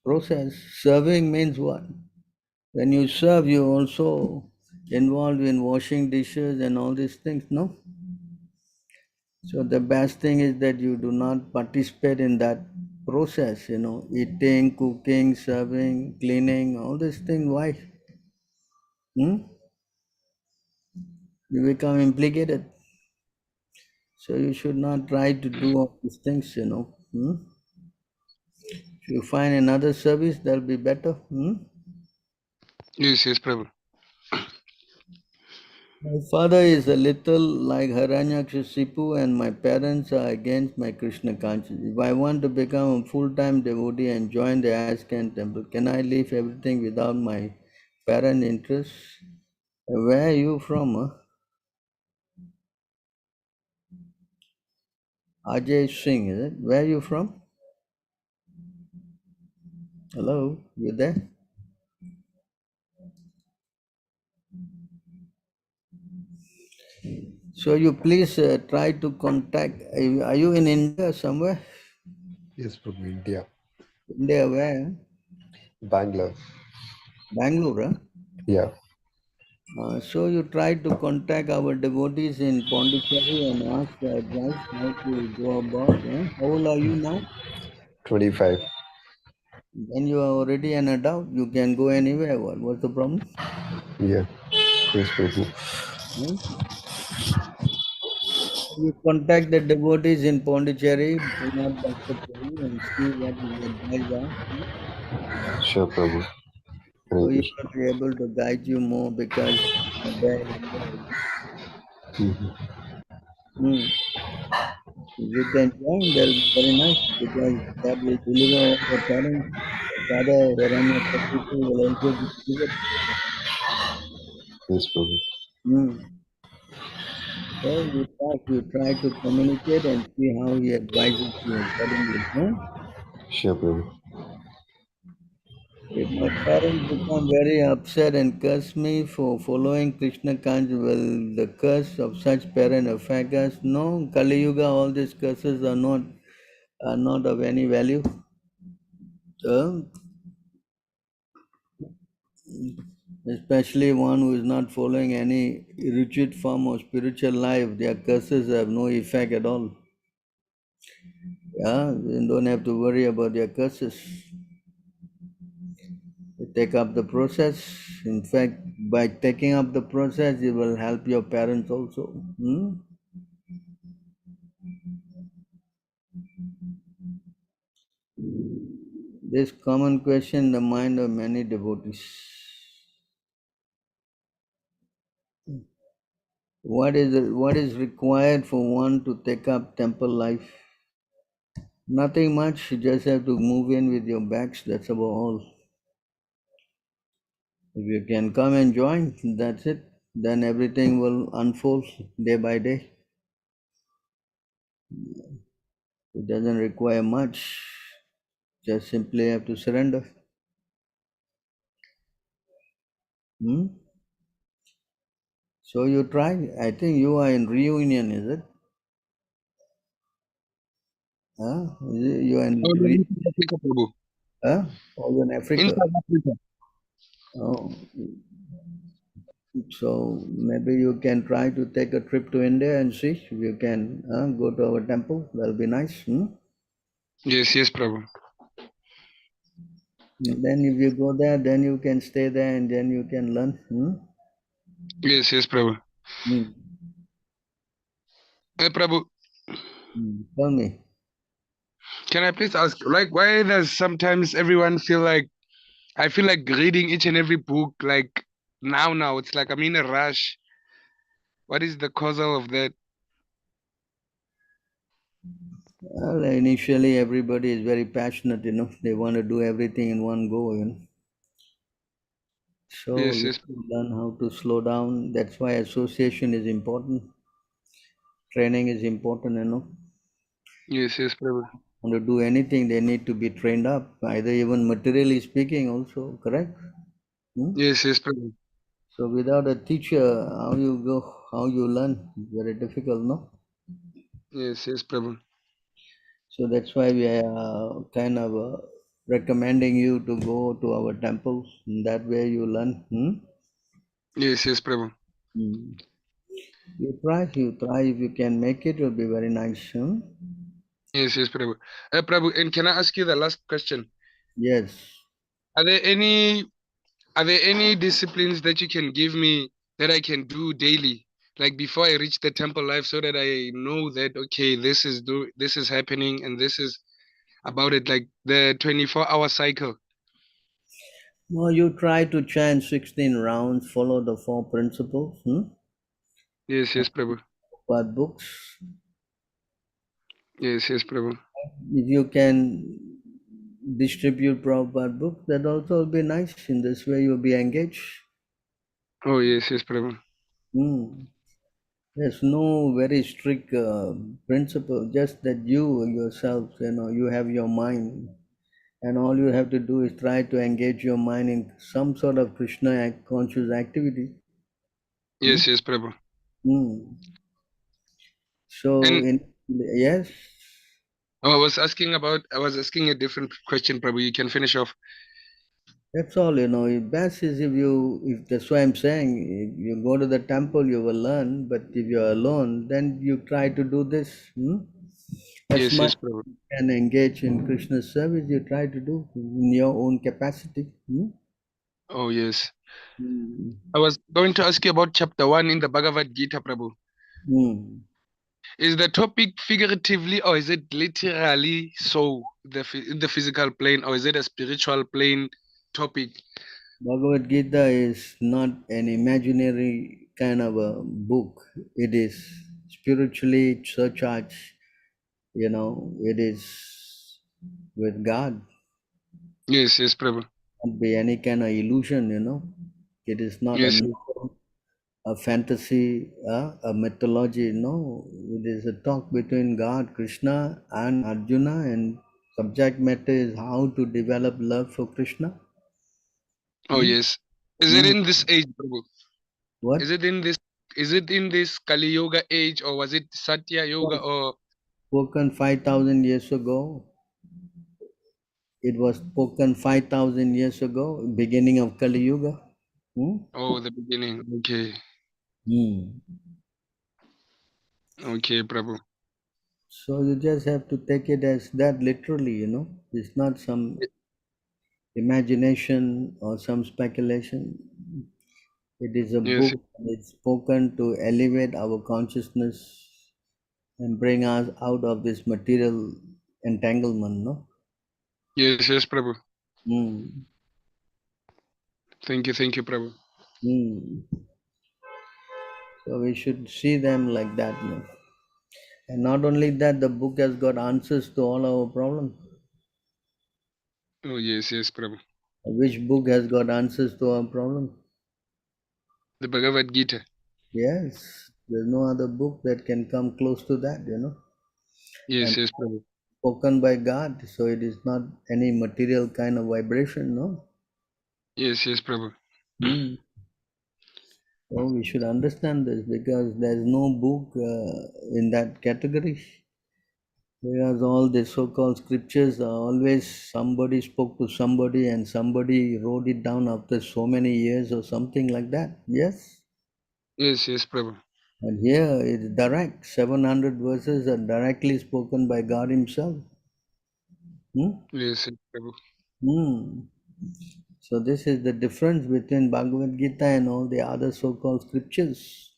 process. Serving means what? When you serve, you also involved in washing dishes and all these things, no? So the best thing is that you do not participate in that process, eating, cooking, serving, cleaning, all these things. Why? You become implicated. So you should not try to do all these things. If you find another service, that'll be better. Yes, yes, Prabhu. My father is a little like Hiranyakashipu and my parents are against my Krishna consciousness. If I want to become a full-time devotee and join the Askan temple, can I leave everything without my parent interests? Where are you from? Ajay Singh, is it? Where are you from? Hello, you there? So you please try to contact, are you in India somewhere? Yes, Prabhu. India. India where? Bangalore. Bangalore, huh? Yeah. So you try to contact our devotees in Pondicherry and ask for advice how to go about. How old are you now? 25. When you are already an adult, you can go anywhere. What's the problem? Yeah. Yes, Prabhu. Hmm? You contact the devotees in Pondicherry, Bhagavad Bhaktapuri, and see what his advice are. Sure, Prabhu. So Hare he Krishna. will be able to guide you more because they're involved. Hmm. If you can join, that'll be very nice because that will deliver all your parents. Father Hiranyakashipu will also be delivered. Yes, Prabhu. So you talk, you try to communicate and see how he advises you accordingly. Sure, Prabhu. If my parents become very upset and curse me for following Krishna consciousness, will the curse of such parent affect us? No, Kali Yuga, all these curses are not of any value. Especially one who is not following any rigid form of spiritual life, their curses have no effect at all. Yeah, you don't have to worry about your curses. You take up the process. In fact, by taking up the process, you will help your parents also. This common question in the mind of many devotees. What is required for one to take up temple life? Nothing much. You just have to move in with your bags. That's about all. If you can come and join, that's it. Then everything will unfold day by day. It doesn't require much. Just simply have to surrender. So you try. I think you are in reunion, is it? You are in Oh, no, in South Africa, Prabhu. Or you're in In Africa? South Africa. Oh, so maybe you can try to take a trip to India and see if you can go to our temple. That'll be nice. Yes, yes, Prabhu. And then if you go there, then you can stay there and then you can learn. Yes, yes, Prabhu. Hey, Prabhu, Tell me. can I please ask, like, why does sometimes everyone feel like, I feel like reading each and every book, like, now, it's like I'm in a rush. What is the cause of that? Well, initially everybody is very passionate, they want to do everything in one go, So Yes, you yes, Prabhu. learn how to slow down. That's why association is important. Training is important, Yes, yes, Prabhu. Want to do anything, they need to be trained up, either even materially speaking also, correct? Yes, yes, Prabhu. So without a teacher, how you learn? Very difficult, no? Yes, yes, Prabhu. So that's why we are kind of recommending you to go to our temples. In that way you learn. Yes, yes, Prabhu. You try. If you can make it, will be very nice. Yes, yes, Prabhu. Prabhu, and can I ask you the last question? Yes. Are there any disciplines that you can give me that I can do daily, like before I reach the temple life, so that I know that okay, this is happening and this is about it, like the 24-hour cycle? No, you try to chant 16 rounds, follow the 4 principles. Yes, yes, Prabhu. But books, Yes, yes, Prabhu. if you can distribute Prabhupada books, that also will be nice. In this way, you'll be engaged. Oh, yes, yes, Prabhu. There's no very strict principle, just that you yourself, you have your mind, and all you have to do is try to engage your mind in some sort of Krishna conscious activity. Yes, yes, Prabhu. So, And yes, I was asking a different question, Prabhu. You can finish off. that's all. Best is if that's why I'm saying, if you go to the temple, you will learn. But if you're alone, then you try to do this. As Yes, much yes, Prabhu. as you can engage in Krishna's service, you try to do in your own capacity. Oh, yes. I was going to ask you about chapter 1 in the Bhagavad Gita, Prabhu. Is the topic figuratively or is it literally so, in the physical plane, or is it a spiritual plane topic? Bhagavad Gita is not an imaginary kind of a book. It is spiritually surcharged. It is with God. Yes, yes, Prabhu. Not be any kind of illusion. It is not Yes, a fantasy, a mythology. No, it is a talk between God, Krishna, and Arjuna, and subject matter is how to develop love for Krishna. oh yes. Is it in this age, Prabhu? What? Is it in this Kali Yoga age, or was it Satya Yoga, or Spoken 5,000 years ago. It was spoken 5,000 years ago, beginning of Kali Yuga. oh, the beginning? Okay. Okay, Prabhu. So you just have to take it as that literally, you know. It's not some imagination or some speculation. It is a Yes, book. It's spoken to elevate our consciousness and bring us out of this material entanglement, no? yes, yes, Prabhu. Mm. Thank you, Prabhu. Mm. So we should see them like that, no? And not only that, the book has got answers to all our problems. Oh, yes, yes, Prabhu. Which book has got answers to our problems? The Bhagavad Gita. Yes, there's no other book that can come close to that, you know. Yes, And yes, Prabhu. spoken by God, so it is not any material kind of vibration, no. Yes, yes, Prabhu. Mm. So we should understand this because there's no book in that category. Whereas all the so-called scriptures are always somebody spoke to somebody and somebody wrote it down after so many years or something like that. Yes. Yes, yes, Prabhu. And here it's direct. 700 verses are directly spoken by God Himself. Yes, yes, Prabhu. So this is the difference between Bhagavad Gita and all the other so-called scriptures.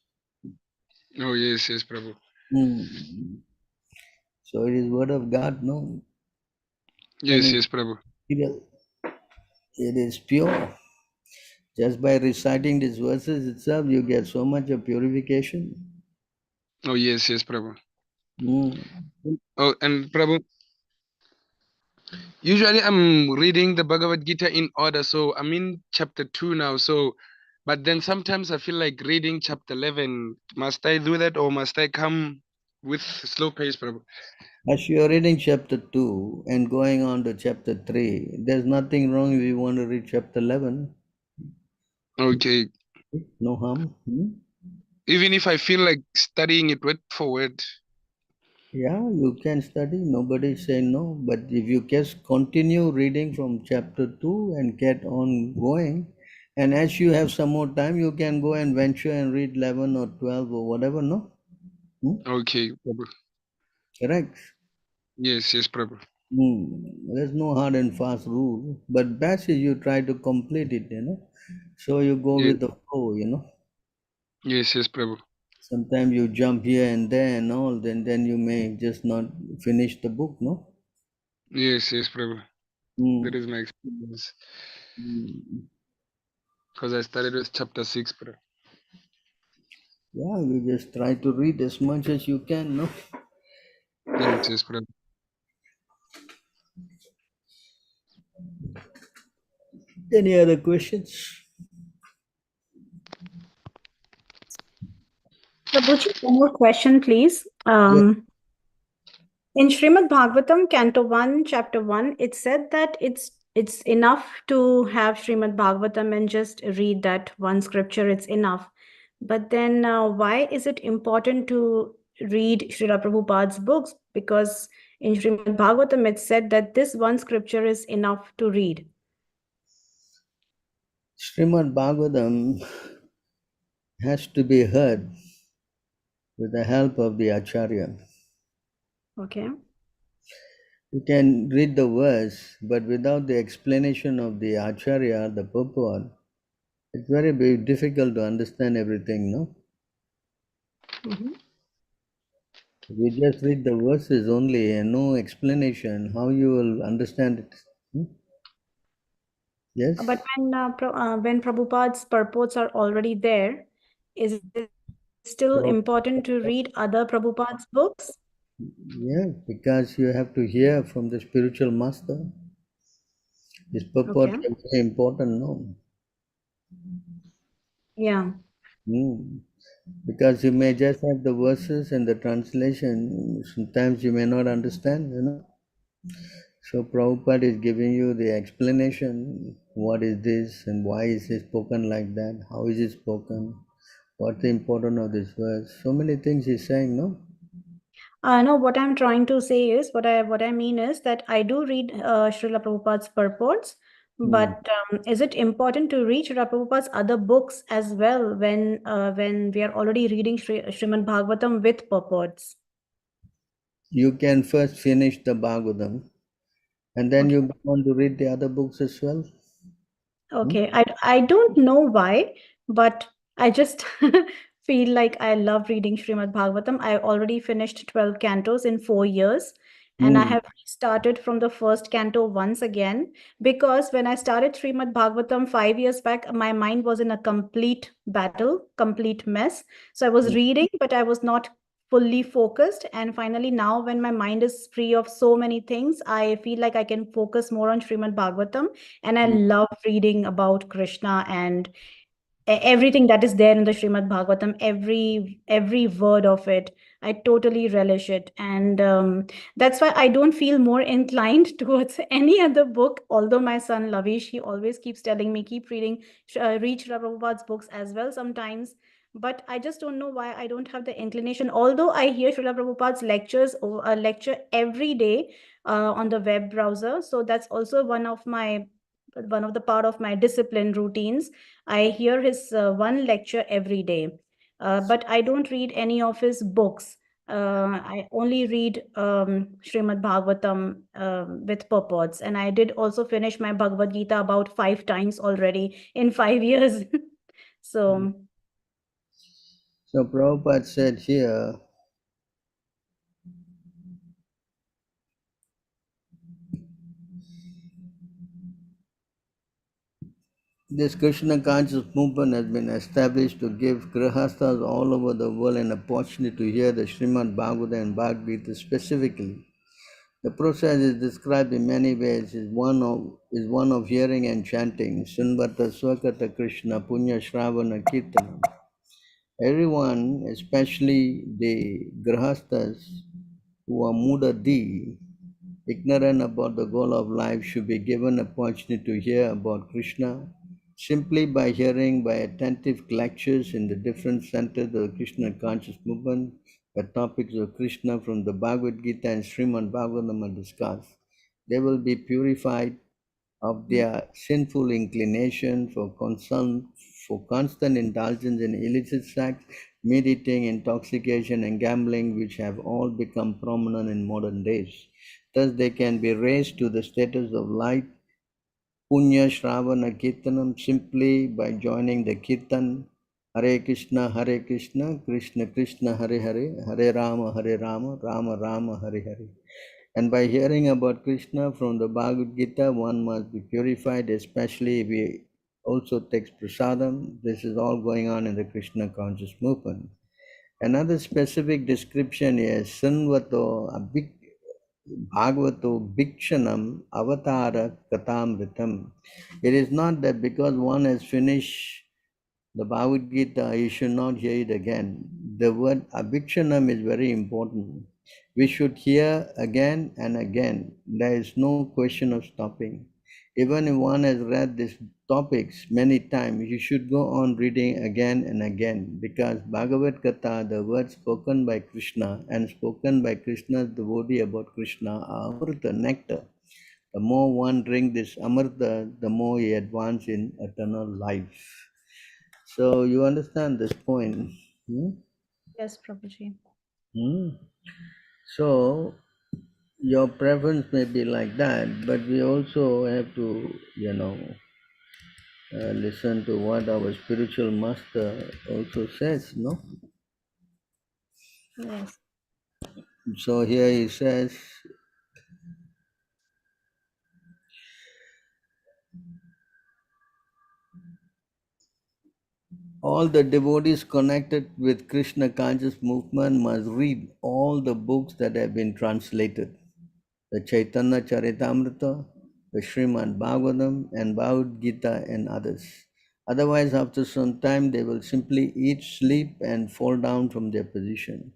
Oh, yes, yes, Prabhu. So it is word of God, no? Yes, yes, Prabhu. It is pure. Just by reciting these verses itself, you get so much of purification. Oh, yes, yes, Prabhu. Mm. Oh, and Prabhu, usually I'm reading the Bhagavad Gita in order, so I'm in chapter 2 now. So, but then sometimes I feel like reading chapter 11. Must I do that, or must I come with slow pace, Prabhu? As you are reading chapter 2 and going on to chapter 3, there's nothing wrong if you want to read chapter 11. Okay. No harm. Even if I feel like studying it word for word. Yeah, you can study. Nobody say no. But if you just continue reading from chapter 2 and get on going, and as you have some more time, you can go and venture and read 11 or 12 or whatever, no? Okay, Prabhu. Correct. Yes, yes, Prabhu. There's no hard and fast rule. But best is you try to complete it, you know. So you go Yes, with the flow, you know. yes, yes, Prabhu. Sometimes you jump here and there and all, then you may just not finish the book, no? Yes, yes, Prabhu. That Mm. is my experience. Mm. Because I started with chapter 6, Prabhu. Yeah, you just try to read as much as you can, no? Yes, yes, Prabhu. Any other questions? Prabhuji, one more question, please. In Srimad Bhagavatam, Canto 1, Chapter 1, it said that it's enough to have Srimad Bhagavatam and just read that one scripture, it's enough. But then why is it important to read Srila Prabhupada's books? Because in Srimad Bhagavatam, it said that this one scripture is enough to read. Srimad Bhagavatam has to be heard with the help of the Acharya. Okay. You can read the verse, but without the explanation of the Acharya, the purport, it's very difficult to understand everything, no? Mm-hmm. If you just read the verses only and no explanation, how you will understand it? Yes? But when Prabhupada's purports are already there, is it still So, important to read other Prabhupada's books? yeah, because you have to hear from the spiritual master. This purport Okay. is very important, no? Yeah. Because you may just have the verses and the translation. Sometimes you may not understand, you know. So Prabhupada is giving you the explanation. What is this and why is it spoken like that? How is it spoken? What's the importance of this verse? So many things he's saying, no? No, what I'm trying to say is, what I mean is that I do read Srila Prabhupada's purports, but is it important to read Srila Prabhupada's other books as well when we are already reading Srimad Bhagavatam with purports? you can first finish the Bhagavatam and then Okay. you go on to read the other books as well. Okay, I don't know why, but I just feel like I love reading Srimad Bhagavatam. I already finished 12 cantos in 4 years, and I Hmm. have started from the first canto once again because when I started Srimad Bhagavatam 5 years back, my mind was in a complete battle, complete mess. So I was reading, but I was not fully focused. And finally, now when my mind is free of so many things, I feel like I can focus more on Srimad Bhagavatam. And I love reading about Krishna and everything that is there in the Srimad Bhagavatam, every word of it. I totally relish it. And that's why I don't feel more inclined towards any other book. Although my son Lavish, he always keeps telling me, keep reading, read Srila Prabhupada's books as well sometimes. But I just don't know why I don't have the inclination. Although I hear Srila Prabhupada's lectures, a lecture every day on the web browser. So that's also one of the part of my discipline routines. I hear his one lecture every day, but I don't read any of his books. I only read Srimad Bhagavatam with purports, and I did also finish my Bhagavad Gita about 5 times already in 5 years. So So Prabhupada said here, this Krishna conscious movement has been established to give grihasthas all over the world an opportunity to hear the Srimad Bhagavatam and Bhagavad Gita specifically. The process is described in many ways. Is one of hearing and chanting. Sunvata Swakata Krishna Punya Shravana Kirtanam. Everyone, especially the grihasthas who are mudadi, ignorant about the goal of life, should be given opportunity to hear about Krishna simply by hearing by attentive lectures in the different centers of the Krishna conscious movement. The topics of Krishna from the Bhagavad Gita and Srimad Bhagavatam are discussed. They will be purified of their sinful inclination for constant indulgence in illicit sex, meat eating, intoxication, and gambling, which have all become prominent in modern days. Thus, they can be raised to the status of light, Punya Shravana Kirtanam, simply by joining the Kirtan, Hare Krishna, Krishna Krishna, Hare Hare, Hare Rama, Rama Rama, Hare Hare. And by hearing about Krishna from the Bhagavad Gita, one must be purified, especially if he also takes prasadam. This is all going on in the Krishna conscious movement. Another specific description is Sunvato Bhagavato Bhikshanam Avatara Katamritam. It is not that because one has finished the Bhagavad Gita, you should not hear it again. The word abhikshanam is very important. We should hear again and again. There is no question of stopping. Even if one has read these topics many times, you should go on reading again and again, because Bhagavad Gita, the words spoken by Krishna and spoken by Krishna's devotee about Krishna, are amrita, nectar. The more one drinks this amrita, the more he advances in eternal life. So you understand this point. yes, Prabhuji. So your preference may be like that, but we also have to, listen to what our spiritual master also says, no? Yes. So here he says, all the devotees connected with Krishna conscious movement must read all the books that have been translated. The Chaitanya Charitamrita, the Srimad Bhagavatam, and Bhagavad Gita, and others. Otherwise, after some time, they will simply eat, sleep, and fall down from their position.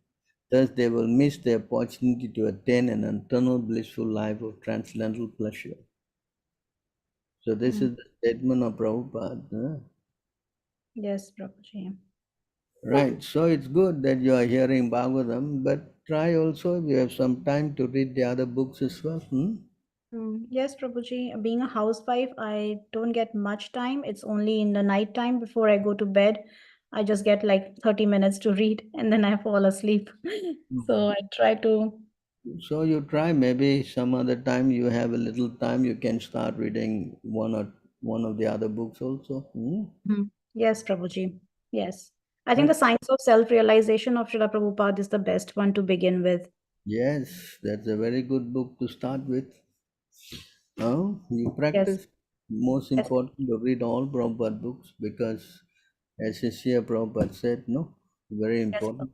Thus, they will miss the opportunity to attain an eternal blissful life of transcendental pleasure. So, this is the statement of Prabhupada. Yes, Prabhuji. Right. So, it's good that you are hearing Bhagavatam, but try also, if you have some time, to read the other books as well. Yes, Prabhuji. Being a housewife, I don't get much time. It's only in the night time before I go to bed. I just get like 30 minutes to read and then I fall asleep. So I try to So you try, maybe some other time you have a little time, you can start reading one of the other books also. Yes, Prabhuji. Yes. I think the Science of Self-Realization of Srila Prabhupada is the best one to begin with. Yes, that's a very good book to start with. You Yes. practice. Most Yes. important to read all Prabhupada books because, as Shishya Prabhupada said, no, very Yes. important.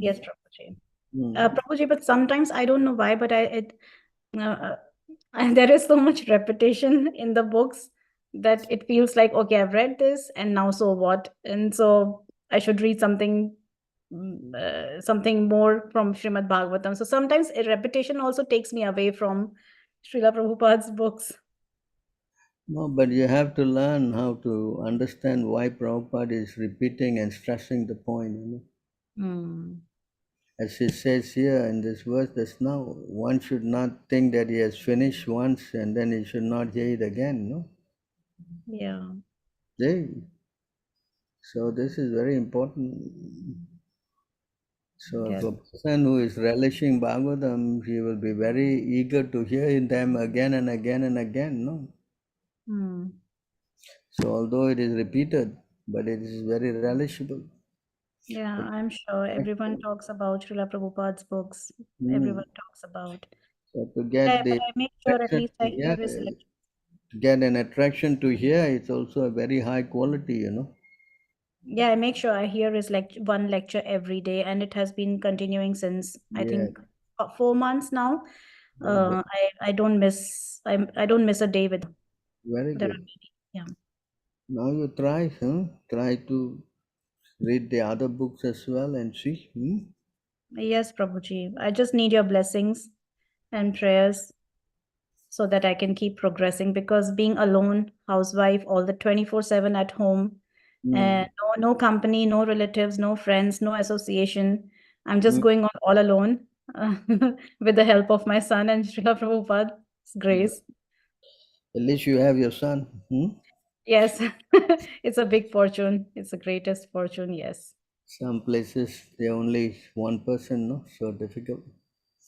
Yes, Prabhuji. Hmm. Prabhuji, but sometimes I don't know why, but there is so much repetition in the books that it feels like, okay, I've read this and now so what? And so I should read something more from Srimad Bhagavatam. So sometimes a repetition also takes me away from Srila Prabhupada's books. No, but you have to learn how to understand why Prabhupada is repeating and stressing the point. As he says here in this verse just now, one should not think that he has finished once and then he should not hear it again. No? Yeah. See? So this is very important. So Yes. if a person who is relishing Bhagavatam, he will be very eager to hear them again and again and again. No? So although it is repeated, but it is very relishable. Yeah, I'm sure everyone talks about Srila Prabhupada's books. Everyone talks about. So to get But the I make sure at attraction least to I hear hear, his lecture. to get an attraction to hear, it's also a very high quality. Yeah, I make sure I hear his one lecture every day, and it has been continuing since I Yeah, think 4 months now. that's I don't miss I don't miss a day with him. very There are good. many. Yeah. Now you try, try to read the other books as well and see. Yes, Prabhuji. I just need your blessings and prayers so that I can keep progressing, because being alone, housewife, all the 24/7 at home, and no company, no relatives, no friends, no association. I'm just going on all alone with the help of my son and Srila Prabhupada's grace. At least you have your son. Yes, it's a big fortune. It's the greatest fortune. Yes. Some places they only one person, no, so difficult.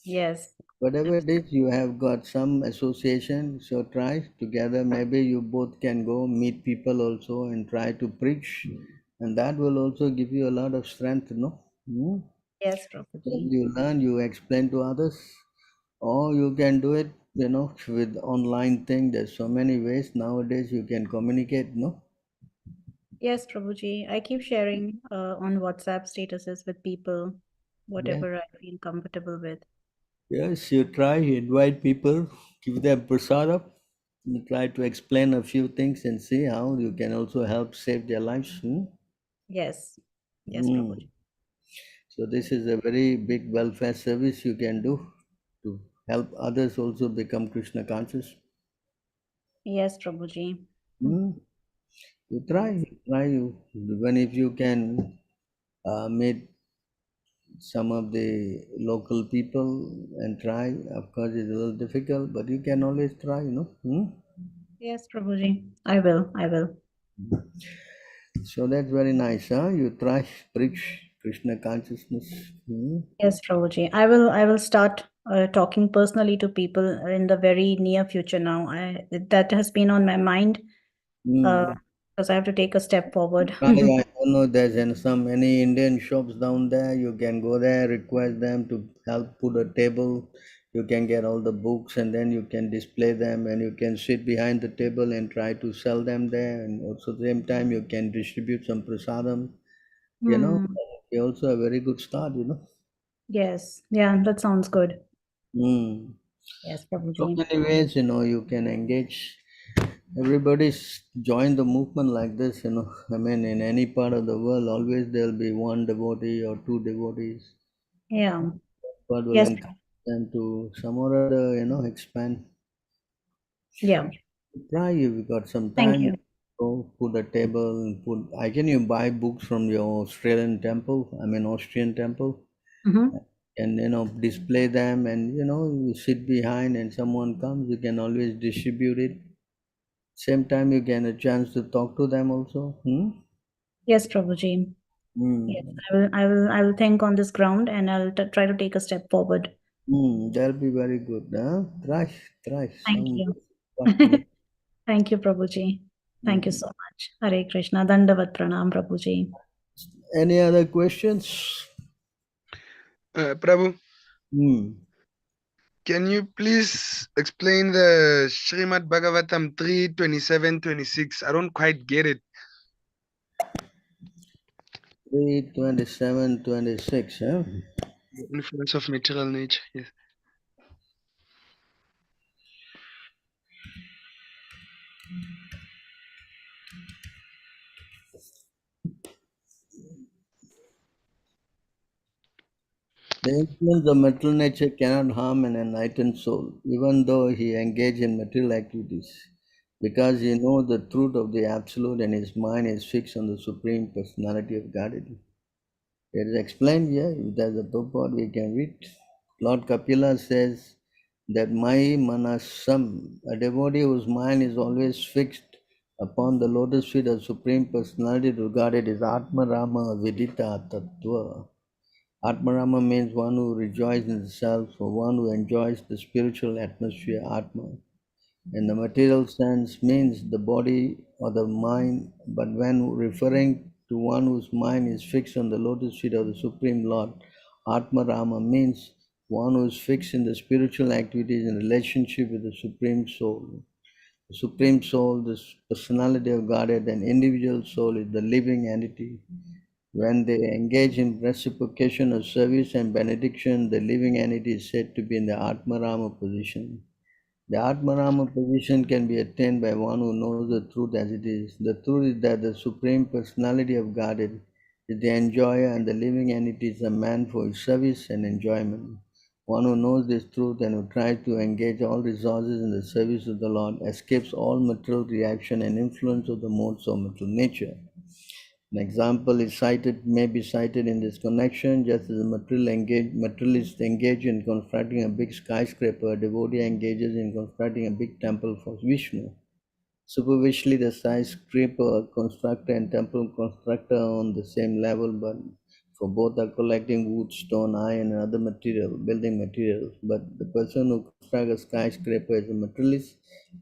Yes. Whatever it is, you have got some association, so try together. Maybe you both can go meet people also and try to preach, and that will also give you a lot of strength, no? Yes, Then Prabhuji. you learn, you explain to others, or you can do it, with online thing. There's so many ways nowadays you can communicate, no? Yes, Prabhuji. I keep sharing on WhatsApp statuses with people, Yeah. whatever I feel comfortable with. Yes, you try, invite people, give them prasadam. You try to explain a few things and see how you can also help save their lives. Yes. Yes, Prabhuji. So this is a very big welfare service you can do to help others also become Krishna conscious. Yes, Prabhuji. You try, even if you can meet some of the local people and try. Of course, it's a little difficult, but you can always try. Yes, Prabhuji. I will. I will. So that's very nice, huh? You try preach Krishna consciousness. Yes, Prabhuji. I will start talking personally to people in the very near future now. That has been on my mind because I have to take a step forward. I don't know, there's some any Indian shops down there. You can go there, request them to help put a table. You can get all the books and then you can display them and you can sit behind the table and try to sell them there. And also at the same time you can distribute some prasadam. It's also a very good start. Yes. Yeah, that sounds good. Mm. Yes, So Prabhuji. many ways, you can engage. Everybody's joined the movement like this. I mean, in any part of the world, always there'll be one devotee or two devotees. Yeah. God will Yes. encourage them to some or other, expand. Yeah. Try, you've got some Thank time, you. go put a table and can you buy books from your Australian temple? I mean, Austrian temple, and display them, and you sit behind, and someone comes, you can always distribute it. Same time, you get a chance to talk to them also. Yes, Prabhuji. Yes, I will think on this ground and I'll try to take a step forward. That'll be very good. Huh? Thrice. Thank Some you. practice. Thank you, Prabhuji. Thank you so much. Hare Krishna. Dandavat pranam, Prabhuji. Any other questions? Prabhu, Hmm. can you please explain the Srimad Bhagavatam 3:27-26? I don't quite get it. 3:27, 26. Huh? The influence of material nature. Yes. The influence of material nature cannot harm an enlightened soul, even though he engage in material activities, because he knows the truth of the Absolute and his mind is fixed on the Supreme Personality of Godhead. It is explained here, if there's a purport we can read. Lord Kapila says that Mai Manasam, a devotee whose mind is always fixed upon the lotus feet of Supreme Personality regarded as Atma Rama Vidita Tattva. Atmarama means one who rejoices in the self or one who enjoys the spiritual atmosphere, Atma. In the material sense means the body or the mind, but when referring to one whose mind is fixed on the lotus feet of the Supreme Lord, Atmarama means one who is fixed in the spiritual activities in relationship with the Supreme Soul. The Supreme Soul, the personality of Godhead, an individual soul is the living entity. When they engage in reciprocation of service and benediction, the living entity is said to be in the Atmarama position. The Atmarama position can be attained by one who knows the truth as it is. The truth is that the Supreme Personality of Godhead is the enjoyer and the living entity is a man for his service and enjoyment. One who knows this truth and who tries to engage all resources in the service of the Lord escapes all material reaction and influence of the modes of material nature. An example is cited, may be cited in this connection, just as a materialist engage in constructing a big skyscraper, a devotee engages in constructing a big temple for Vishnu. Superficially, the skyscraper constructor and temple constructor are on the same level, but for both are collecting wood, stone, iron, and other building materials. But the person who constructs a skyscraper is a materialist,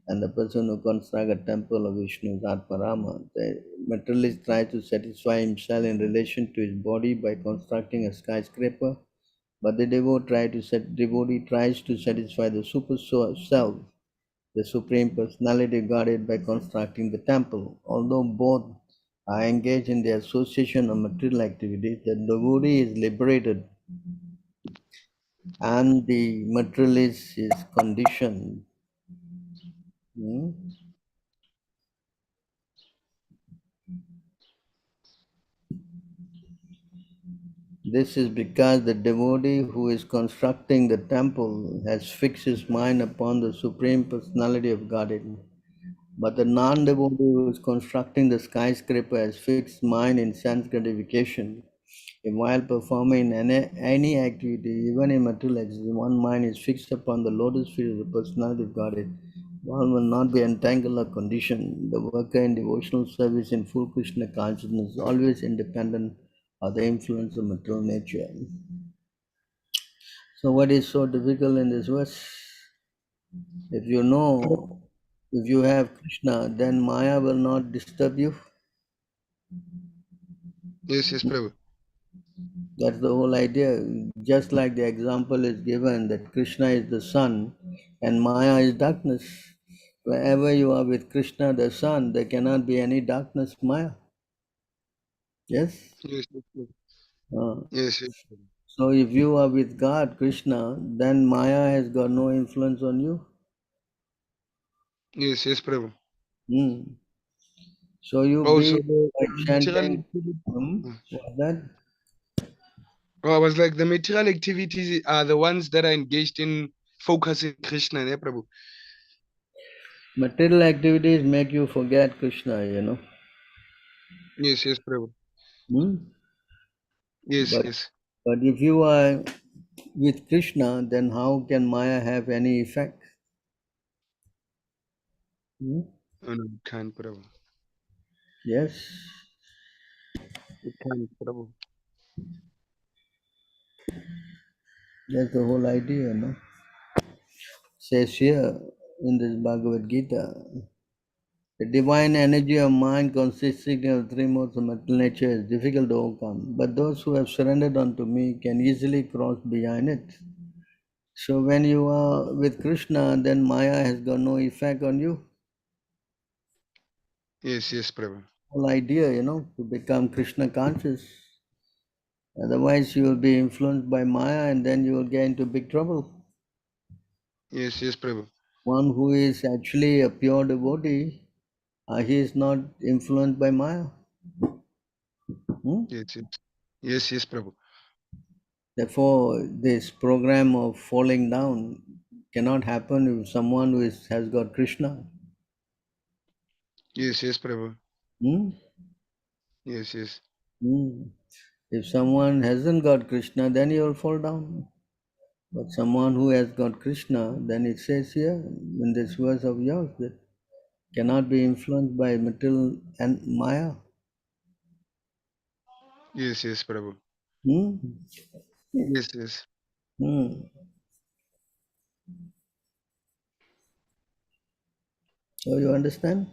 and the person who constructs a temple of Vishnu is Atmarama. The materialist tries to satisfy himself in relation to his body by constructing a skyscraper, but the devotee tries to satisfy the super self, the Supreme Personality guarded by constructing the temple. Although both are engaged in the association of material activities, the devotee is liberated and the materialist is conditioned. Hmm? This is because the devotee who is constructing the temple has fixed his mind upon the Supreme Personality of Godhead. But the non-devotee who is constructing the skyscraper has fixed mind in sense gratification. If while performing any activity, even in material activity, one mind is fixed upon the lotus feet of the personality of Godhead, one will not be entangled or conditioned. The worker in devotional service in full Krishna consciousness is always independent of the influence of material nature. So what is so difficult in this verse? If you know, if you have Krishna, then Maya will not disturb you. Yes, Prabhu. That's the whole idea. Just like the example is given that Krishna is the sun and Maya is darkness. Wherever you are with Krishna, the sun, there cannot be any darkness, Maya. Yes? Yes, Prabhu. Uh, Yes, Prabhu. so if you are with God, Krishna, then Maya has got no influence on you. Yes, Prabhu. So you Also, be the by material chanting. activity. What's that? Oh, I was like, the material activities are the ones that are engaged in focusing Krishna, Prabhu. Material activities make you forget Krishna, you know. Yes, Prabhu. Hmm? Yes, But but if you are with Krishna, then how can Maya have any effect? Hmm? Oh, no, it can't, Prabhu. Yes. It can't, Prabhu. That's the whole idea, no? Says here in this Bhagavad Gita, the divine energy of mind consisting of three modes of mental nature is difficult to overcome, but those who have surrendered unto me can easily cross behind it. So when you are with Krishna, then Maya has got no effect on you. Yes, yes, Prabhu. Whole idea, to become Krishna conscious. Otherwise, you will be influenced by Maya and then you will get into big trouble. Yes, yes, Prabhu. One who is actually a pure devotee, he is not influenced by Maya. Yes, yes. Yes, yes, Prabhu. Therefore, this program of falling down cannot happen if someone who has got Krishna. Yes, yes, Prabhu. Hmm? Yes, yes. If someone hasn't got Krishna, then he will fall down. But someone who has got Krishna, then it says here in this verse of yours that cannot be influenced by material and Maya. Yes, yes, Prabhu. Hmm? Yes, yes. Hmm. So you understand?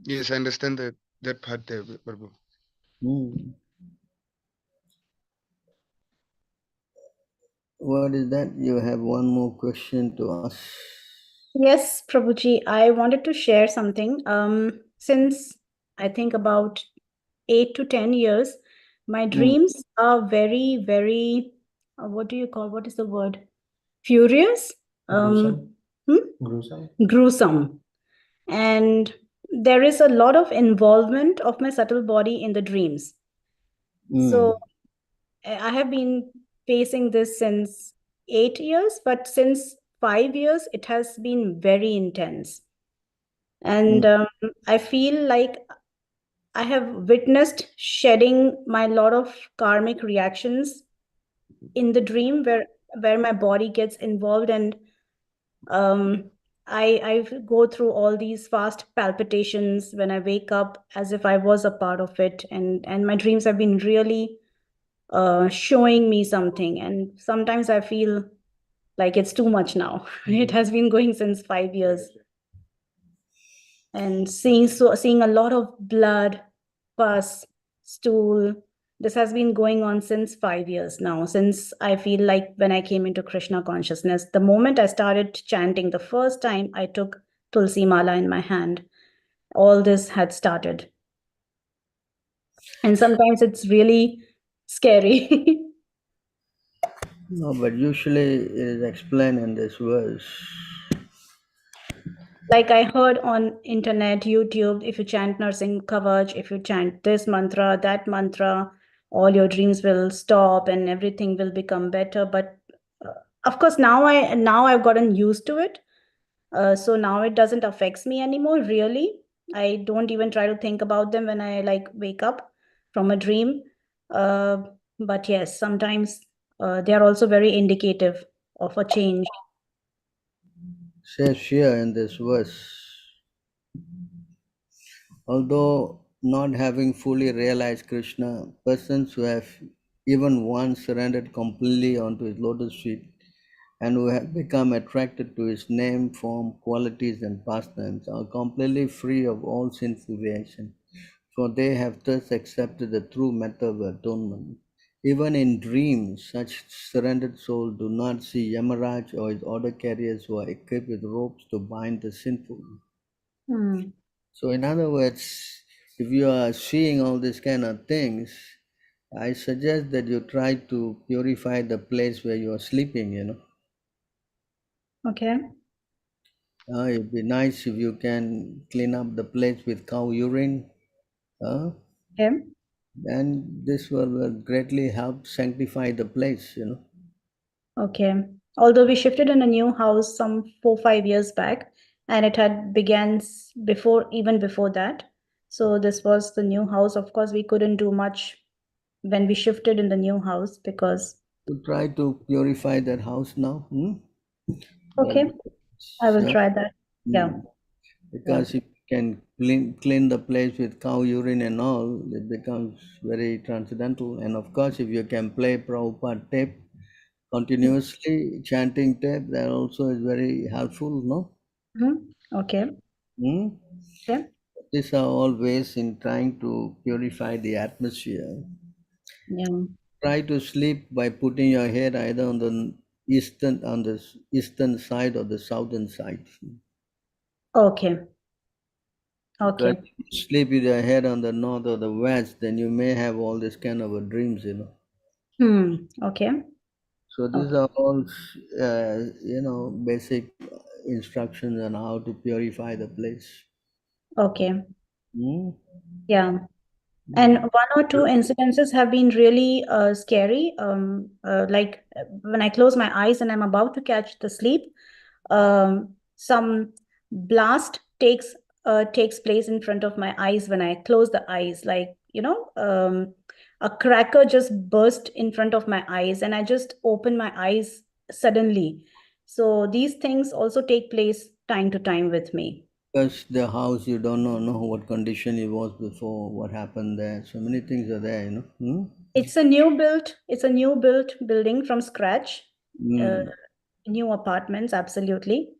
Yes, I understand that part there, Prabhu. Hmm. What is that? You have one more question to ask. Yes, Prabhuji, I wanted to share something. Since I think about 8 to 10 years, my dreams are very, very, what is the word? Furious? Gruesome. Hmm? Gruesome. Gruesome. And there is a lot of involvement of my subtle body in the dreams. So I have been facing this since 8 years, but since 5 years, it has been very intense. And I feel like I have witnessed shedding my lot of karmic reactions in the dream where my body gets involved, and I go through all these fast palpitations when I wake up as if I was a part of it, and my dreams have been really showing me something, and sometimes I feel like it's too much now. It has been going since 5 years, and seeing a lot of blood, pus, stool. This has been going on since 5 years now, since I feel like when I came into Krishna consciousness. The moment I started chanting, the first time I took Tulsi Mala in my hand, all this had started. And sometimes it's really scary. No, but usually it is explained in this verse. Like I heard on internet, YouTube, if you chant Narsingh Kavach, if you chant this mantra, that mantra, all your dreams will stop and everything will become better. But of course, now I've gotten used to it. So now it doesn't affect me anymore, really. I don't even try to think about them when I like wake up from a dream. But yes, sometimes they are also very indicative of a change. Says here in this verse, although not having fully realized Krishna, persons who have even once surrendered completely onto his lotus feet and who have become attracted to his name, form, qualities, and pastimes are completely free of all sinful reaction, for they have thus accepted the true method of atonement. Even in dreams, such surrendered souls do not see Yamaraj or his order carriers who are equipped with ropes to bind the sinful. So, in other words, if you are seeing all these kind of things, I suggest that you try to purify the place where you are sleeping. Okay. It'd be nice if you can clean up the place with cow urine. Okay. And this will greatly help sanctify the place. Okay. Although we shifted in a new house some 4 5 years back, and it had began even before that. So this was the new house. Of course, we couldn't do much when we shifted in the new house because. To try to purify that house now. Okay, I will try that. Yeah. Because if you can clean the place with cow urine and all, it becomes very transcendental. And of course, if you can play Prabhupada tape, continuously chanting tape, that also is very helpful, no? Okay. Hmm? Okay. These are all ways in trying to purify the atmosphere. Yeah. Try to sleep by putting your head either on the eastern side or the southern side. Okay. Because Okay. if you sleep with your head on the north or the west, then you may have all this kind of a dreams, you know. Okay. So these Okay. are all, basic instructions on how to purify the place. Okay. Hmm? Yeah. And one or two incidences have been really scary. Like when I close my eyes and I'm about to catch the sleep, some blast takes place in front of my eyes when I close the eyes. Like, a cracker just burst in front of my eyes, and I just open my eyes suddenly. So these things also take place time to time with me. Because the house, you don't know what condition it was before, what happened there. So many things are there, you know. Hmm? It's a new built building from scratch. Uh, New apartments, absolutely.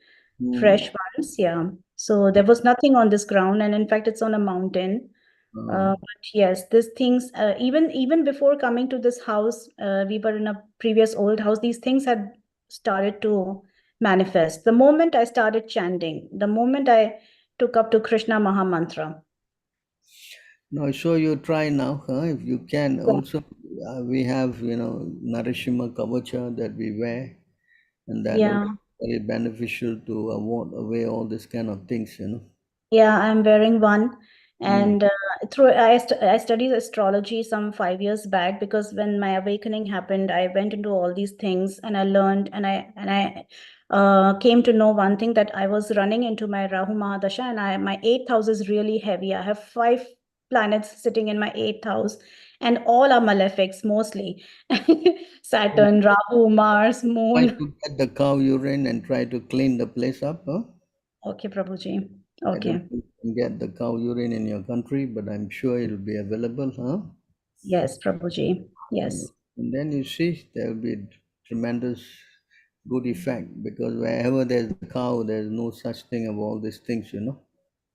Fresh ones, yeah. So there was nothing on this ground, and in fact, it's on a mountain. But yes, these things, even before coming to this house, we were in a previous old house. These things had started to manifest. The moment I started chanting, the moment I took up to Krishna Maha Mantra. No, so you try now, if you can. Yeah. Also, we have, Narashima Kavacha that we wear, and that Yeah. also very beneficial to avoid away all this kind of things, you know. Yeah, I'm wearing one. And I studied astrology some 5 years back, because when my awakening happened, I went into all these things and I learned, and I came to know one thing, that I was running into my Rahu Mahadasha, and my eighth house is really heavy. I have 5 planets sitting in my eighth house, and all are malefics mostly. Saturn, Rahu, Mars, Try Moon. to get the cow urine and try to clean the place up, huh? Okay, Prabhuji. I don't Okay. think you can get the cow urine in your country, but I'm sure it'll be available, huh? Yes, Prabhuji. Yes. And then you see there will be tremendous good effect, because wherever there's a cow, there's no such thing of all these things, you know.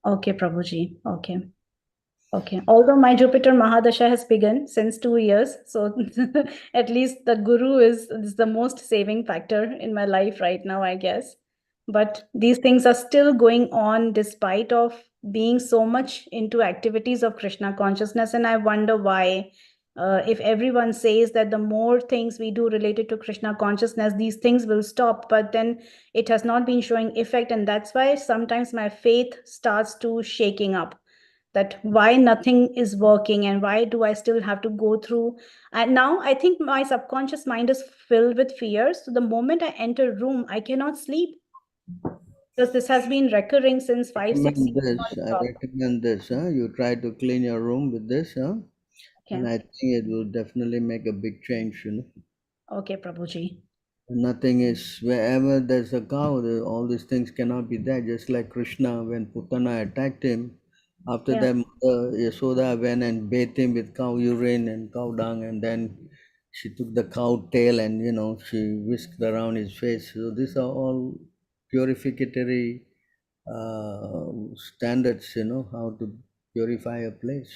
Okay, Prabhuji. Okay. Okay. Although my Jupiter Mahadasha has begun since 2 years, so at least the Guru is the most saving factor in my life right now, I guess. But these things are still going on despite of being so much into activities of Krishna consciousness, and I wonder why. If everyone says that the more things we do related to Krishna consciousness, these things will stop, but then it has not been showing effect, and that's why sometimes my faith starts to shaking up, that why nothing is working and why do I still have to go through. And now I think my subconscious mind is filled with fear. So the moment I enter a room, I cannot sleep, because this has been recurring since 5, 6 years I non-stop. recommend this, huh? You try to clean your room with this, huh? And Okay. I think it will definitely make a big change, you know. Okay, Prabhuji. Nothing is, wherever there's a cow, all these things cannot be there. Just like Krishna, when Putana attacked him, after Yeah. that, Mother Yasoda went and bathed him with cow urine and cow dung, and then she took the cow tail and, she whisked around his face. So these are all purificatory standards, how to purify a place.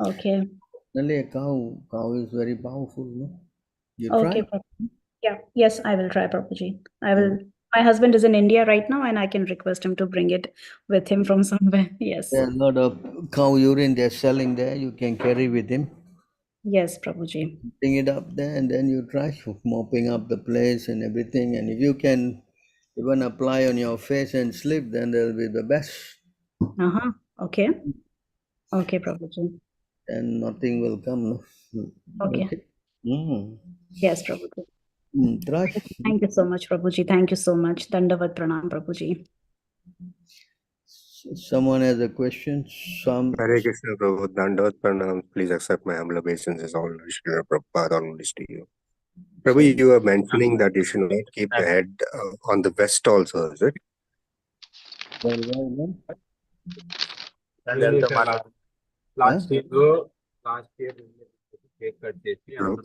Okay. Only a cow is very powerful, no? You Okay, try? Prabhuji. Yeah. Yes, I will try, Prabhuji. I will. My husband is in India right now, and I can request him to bring it with him from somewhere. Yes. There are a lot of cow urine they're selling there. You can carry with him. Yes, Prabhuji. Bring it up there, and then you try mopping up the place and everything. And if you can even apply on your face and sleep, then that'll be the best. Uh-huh. Okay. Okay, Prabhuji. And nothing will come. No? Okay. Mm. Yes, Prabhuji. Try. Thank you so much, Prabhuji. Thank you so much. Dandavat Pranam, Prabhuji. Someone has a question? Hare Krishna Prabhu, Dandavat Pranam. Please accept my humble obeisances. All Srila Prabhupada, all this to you. Prabhu, you were mentioning that you should not keep the head on the west also, is it? Last year, Hello?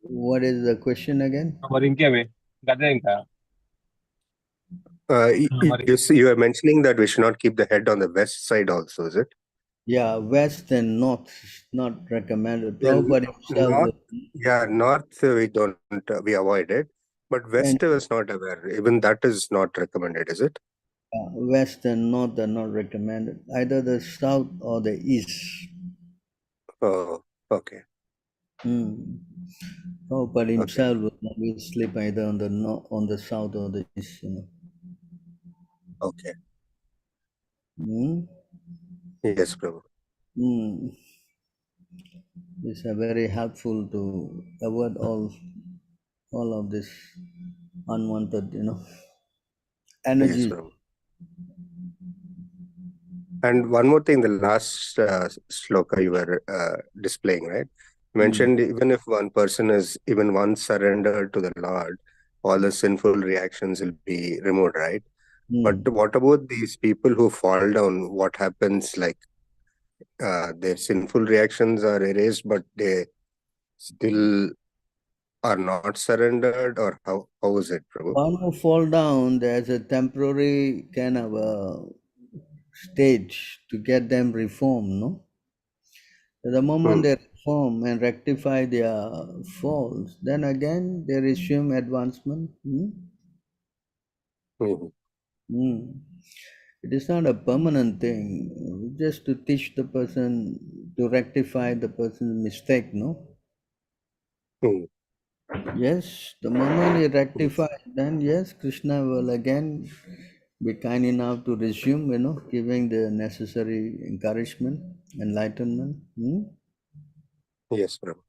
What is the question again? You are mentioning that we should not keep the head on the west side also, is it? Yeah, west and north is not recommended. Yeah, Prabhupada himself. north we avoid it, but west And is not aware. Even that is not recommended, is it? west and north are not recommended. Either the south or the east. Oh, okay. Prabhupada himself would always sleep either on the on the south or the east. Okay. Yes, Prabhu. It's very helpful to avoid all of this unwanted, energy. Yes, Prabhu. And one more thing, the last sloka you were displaying, right? You mentioned even if one person is even once surrendered to the Lord, all the sinful reactions will be removed, right? But what about these people who fall down? What happens? Like their sinful reactions are erased, but they still are not surrendered, or how is it, Prabhu? One who fall down, there's a temporary kind of a stage to get them reformed, no? The moment they reform and rectify their faults, then again they resume advancement. It is not a permanent thing, just to teach the person, to rectify the person's mistake, no? Yes, the moment he rectifies, then yes, Krishna will again be kind enough to resume, giving the necessary encouragement, enlightenment. Yes, Prabhu.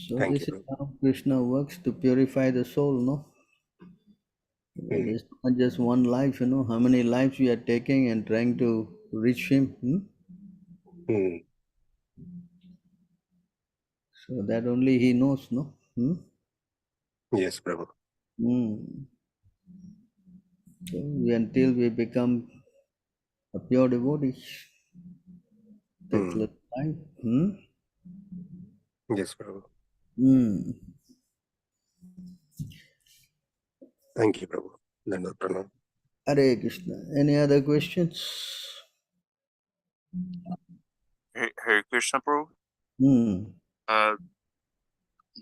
So Thank this you, is Prabhu. how Krishna works to purify the soul, no? It's not just one life, how many lives we are taking and trying to reach him. So that only he knows, no? Yes, Prabhu. So until we become a pure devotee, takes little time. Yes, Prabhu. Mm. Thank you, Prabhu. Dandavat Pranam. Hare Krishna. Any other questions? Hare Krishna, bro.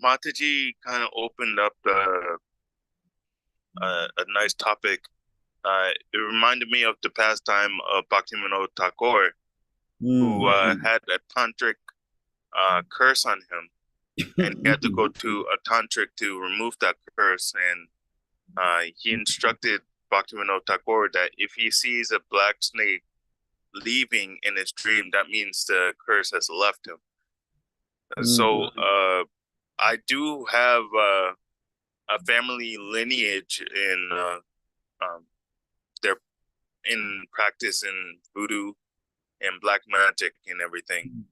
Mataji kind of opened up a nice topic. It reminded me of the pastime of Bhaktivinoda Thakur, who had a tantric curse on him, and he had to go to a tantric to remove that curse. And he instructed Bhaktivinoda Thakur that if he sees a black snake leaving in his dream, that means the curse has left him. So I do have a family lineage they're in practice in voodoo and black magic and everything.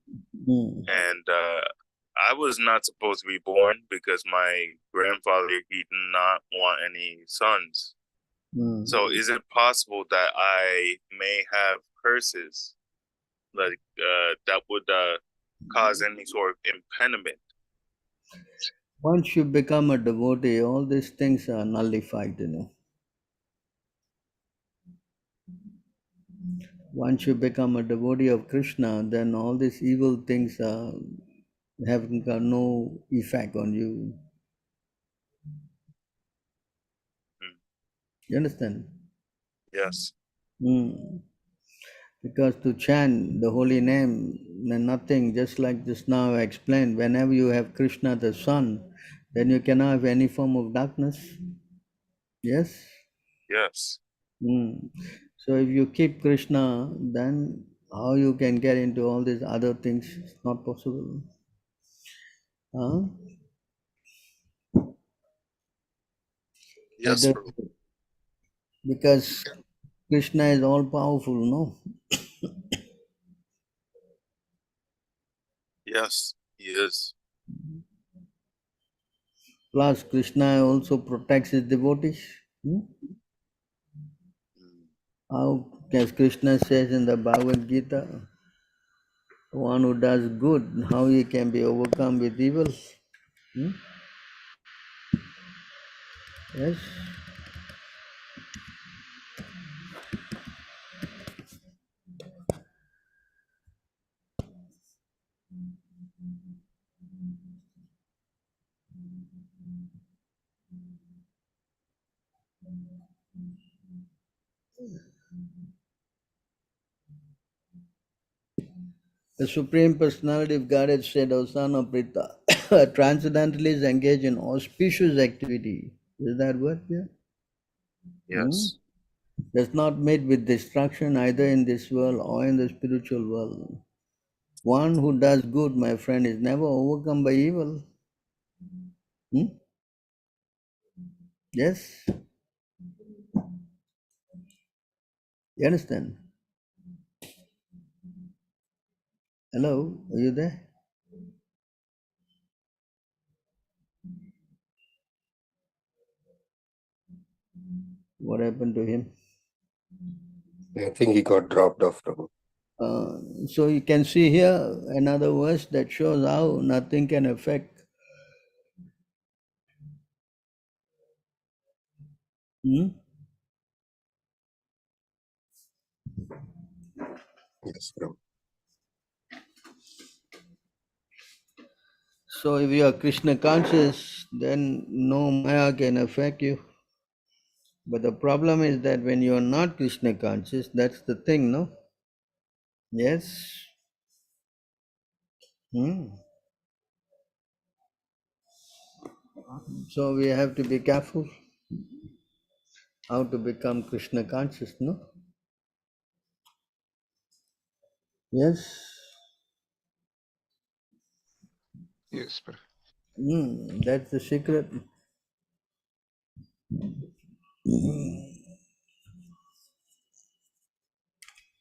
And I was not supposed to be born because my grandfather, he did not want any sons. So is it possible that I may have curses like that would cause any sort of impediment? Once you become a devotee, all these things are nullified, Once you become a devotee of Krishna, then all these evil things have got no effect on you. You understand? Yes. Because to chant the holy name, nothing, just like just now I explained, whenever you have Krishna the sun, then you cannot have any form of darkness. Yes? Yes. So if you keep Krishna, then how you can get into all these other things? It's not possible. Yes. Because Krishna is all powerful, no? Yes, he is. Plus, Krishna also protects his devotees. How, as Krishna says in the Bhagavad Gita, One who does good, how he can be overcome with evil? Yes. The Supreme Personality of Godhead said, Osana Prita, transcendentalists engage in auspicious activity. Is that word here? Yes. Does not meet with destruction either in this world or in the spiritual world. One who does good, my friend, is never overcome by evil. Yes? You understand? Hello? Are you there? What happened to him? I think he got dropped off, Prabhu. So you can see here another verse that shows how nothing can affect. Yes, Prabhu. So if you are Krishna conscious, then no Maya can affect you. But the problem is that when you are not Krishna conscious, that's the thing, no? Yes? So we have to be careful how to become Krishna conscious, no? Yes? Yes, Prabhu. That's the secret.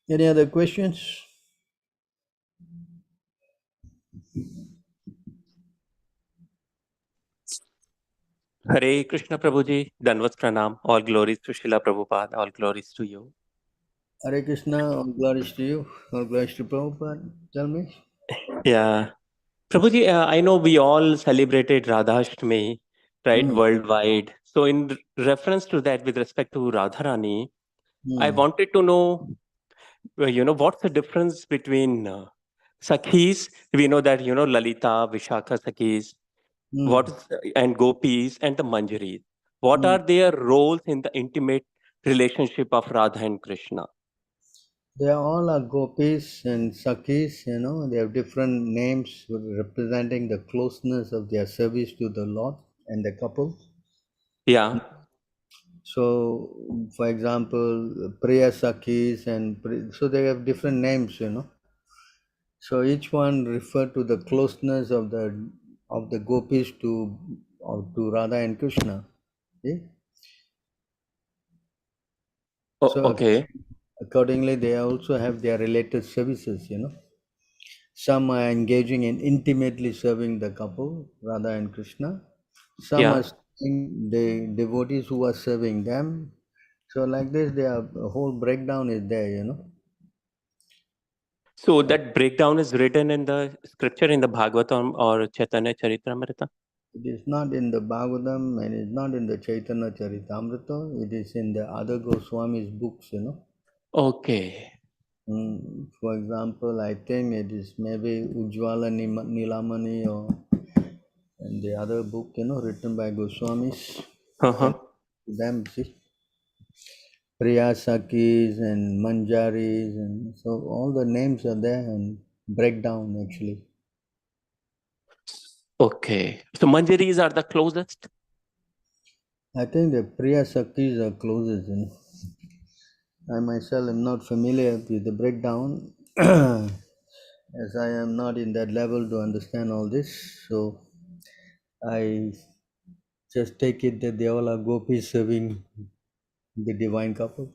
Any other questions? Hare Krishna Prabhuji, Danvat Pranam, all glories to Srila Prabhupada, all glories to you. Hare Krishna, all glories to you, all glories to Prabhupada. Tell me. Yeah. Prabhuji, I know we all celebrated Radhashtami, right, worldwide. So in reference to that, with respect to Radharani, I wanted to know, what's the difference between Sakhis? We know that, Lalita, Vishakha Sakhis, and Gopis and the Manjaris. What are their roles in the intimate relationship of Radha and Krishna? They all are gopis and sakhis, they have different names representing the closeness of their service to the Lord and the couple. Yeah. So, for example, Priya Sakhis so they have different names, So each one refer to the closeness of the gopis to Radha and Krishna. See? So Okay. accordingly, they also have their related services, Some are engaging in intimately serving the couple, Radha and Krishna. Some are serving the devotees who are serving them. So like this, the whole breakdown is there, So that breakdown is written in the scripture in the Bhagavatam or Chaitanya Charitamrita? It is not in the Bhagavatam and it is not in the Chaitanya Charitamrita. It is in the other Goswami's books, Okay. For example, I think it is maybe Ujjwala Nilamani and the other book, written by Goswamis. Them, see, Priya Sakhis and Manjaris, and so all the names are there and breakdown actually. Okay. So Manjaris are the closest? I think the Priya Sakhis are closest, I myself am not familiar with the breakdown as I am not in that level to understand all this. So I just take it that they all are gopis serving the divine couple.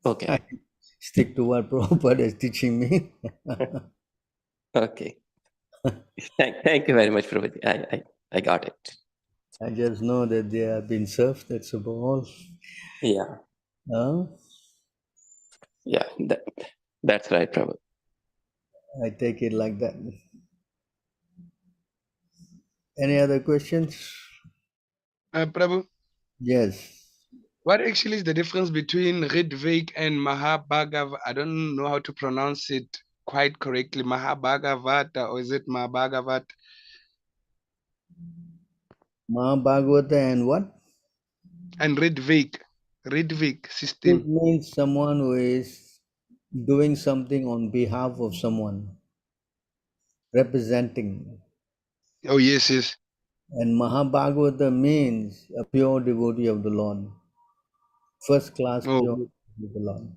Okay. I stick to what Prabhupada is teaching me. Okay. Thank you very much, Prabhuji. I got it. I just know that they have been served, that's about all. Yeah. Yeah, that's right, Prabhu. I take it like that. Any other questions? Prabhu, Yes. what actually is the difference between Ridvik and Mahabhagavat? I don't know how to pronounce it quite correctly. Mahabhagavata, or is it Mahabhagavat? Mahabhagavata and what? And Ridvik It system. means someone who is doing something on behalf of someone, representing. Oh, yes, yes. And Mahabhagavata means a pure devotee of the Lord, first class Oh, pure devotee of the Lord.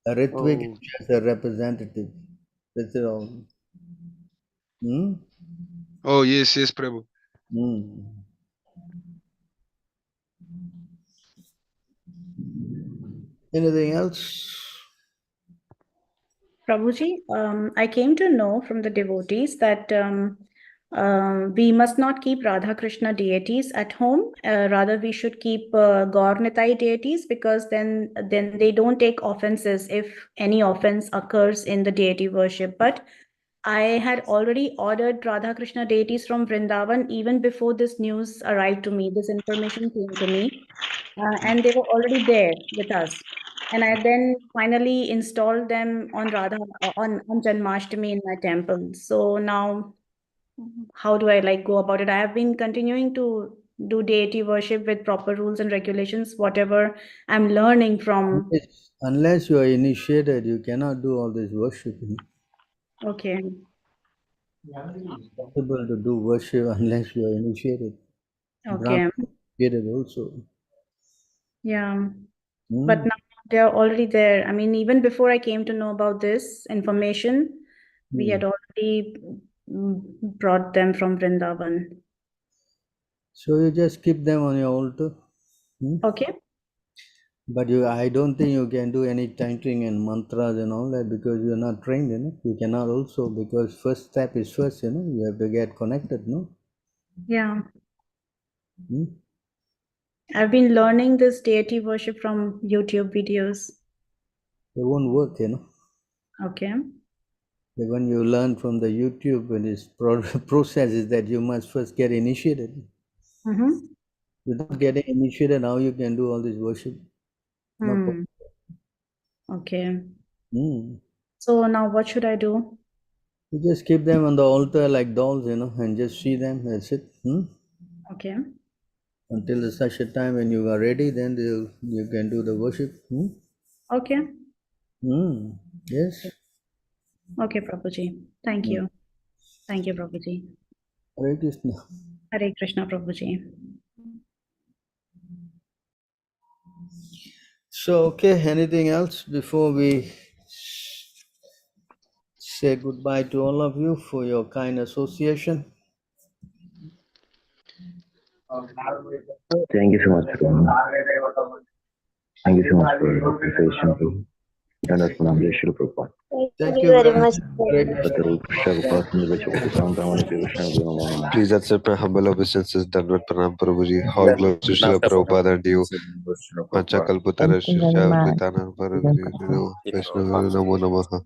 A Ritvik is just a representative. That's it all. oh yes, yes, Prabhu. Anything else? Prabhuji, I came to know from the devotees that we must not keep Radha Krishna deities at home. Rather, we should keep Gaur Nitai deities, because then they don't take offenses if any offense occurs in the deity worship. But I had already ordered Radha Krishna deities from Vrindavan even before this news arrived to me. This information came to me, and they were already there with us. And I then finally installed them on on Janmashtami in my temple. So now, how do I go about it? I have been continuing to do deity worship with proper rules and regulations, whatever I'm learning from. Unless you are initiated, you cannot do all this worshiping. Okay. It's possible to do worship unless you are initiated. Okay. Initiated also. Yeah. But now they're already there. I mean, even before I came to know about this information, we had already brought them from Vrindavan. So you just keep them on your altar. Okay. But I don't think you can do any chanting and mantras and all that, because you are not trained, You cannot also, because first step is first, You have to get connected, no? Yeah. I've been learning this deity worship from YouTube videos. It won't work, Okay. When you learn from the YouTube, and this process is that you must first get initiated. Without getting initiated, how you can do all this worship? No problem. Okay. So now what should I do? You just keep them on the altar like dolls, and just see them. That's it. Okay. Until such a time when you are ready, then you can do the worship. Okay. Yes. Okay, Prabhuji. Thank you. Thank you, Prabhuji. Hare Krishna. Hare Krishna, Prabhuji. So, okay, anything else before we say goodbye to all of you for your kind association? Thank you so much, Prabhu. Thank you so much for your appreciation. And that's from Shri Prabhupada. Thank you very much. Please accept my humble obeisances. Dandavat Pranam Prabhuji. All glories to Srila Prabhupada and you. Pancha Kalputara Shrisha Vritana Paravi Vaishnava Namo Namaha.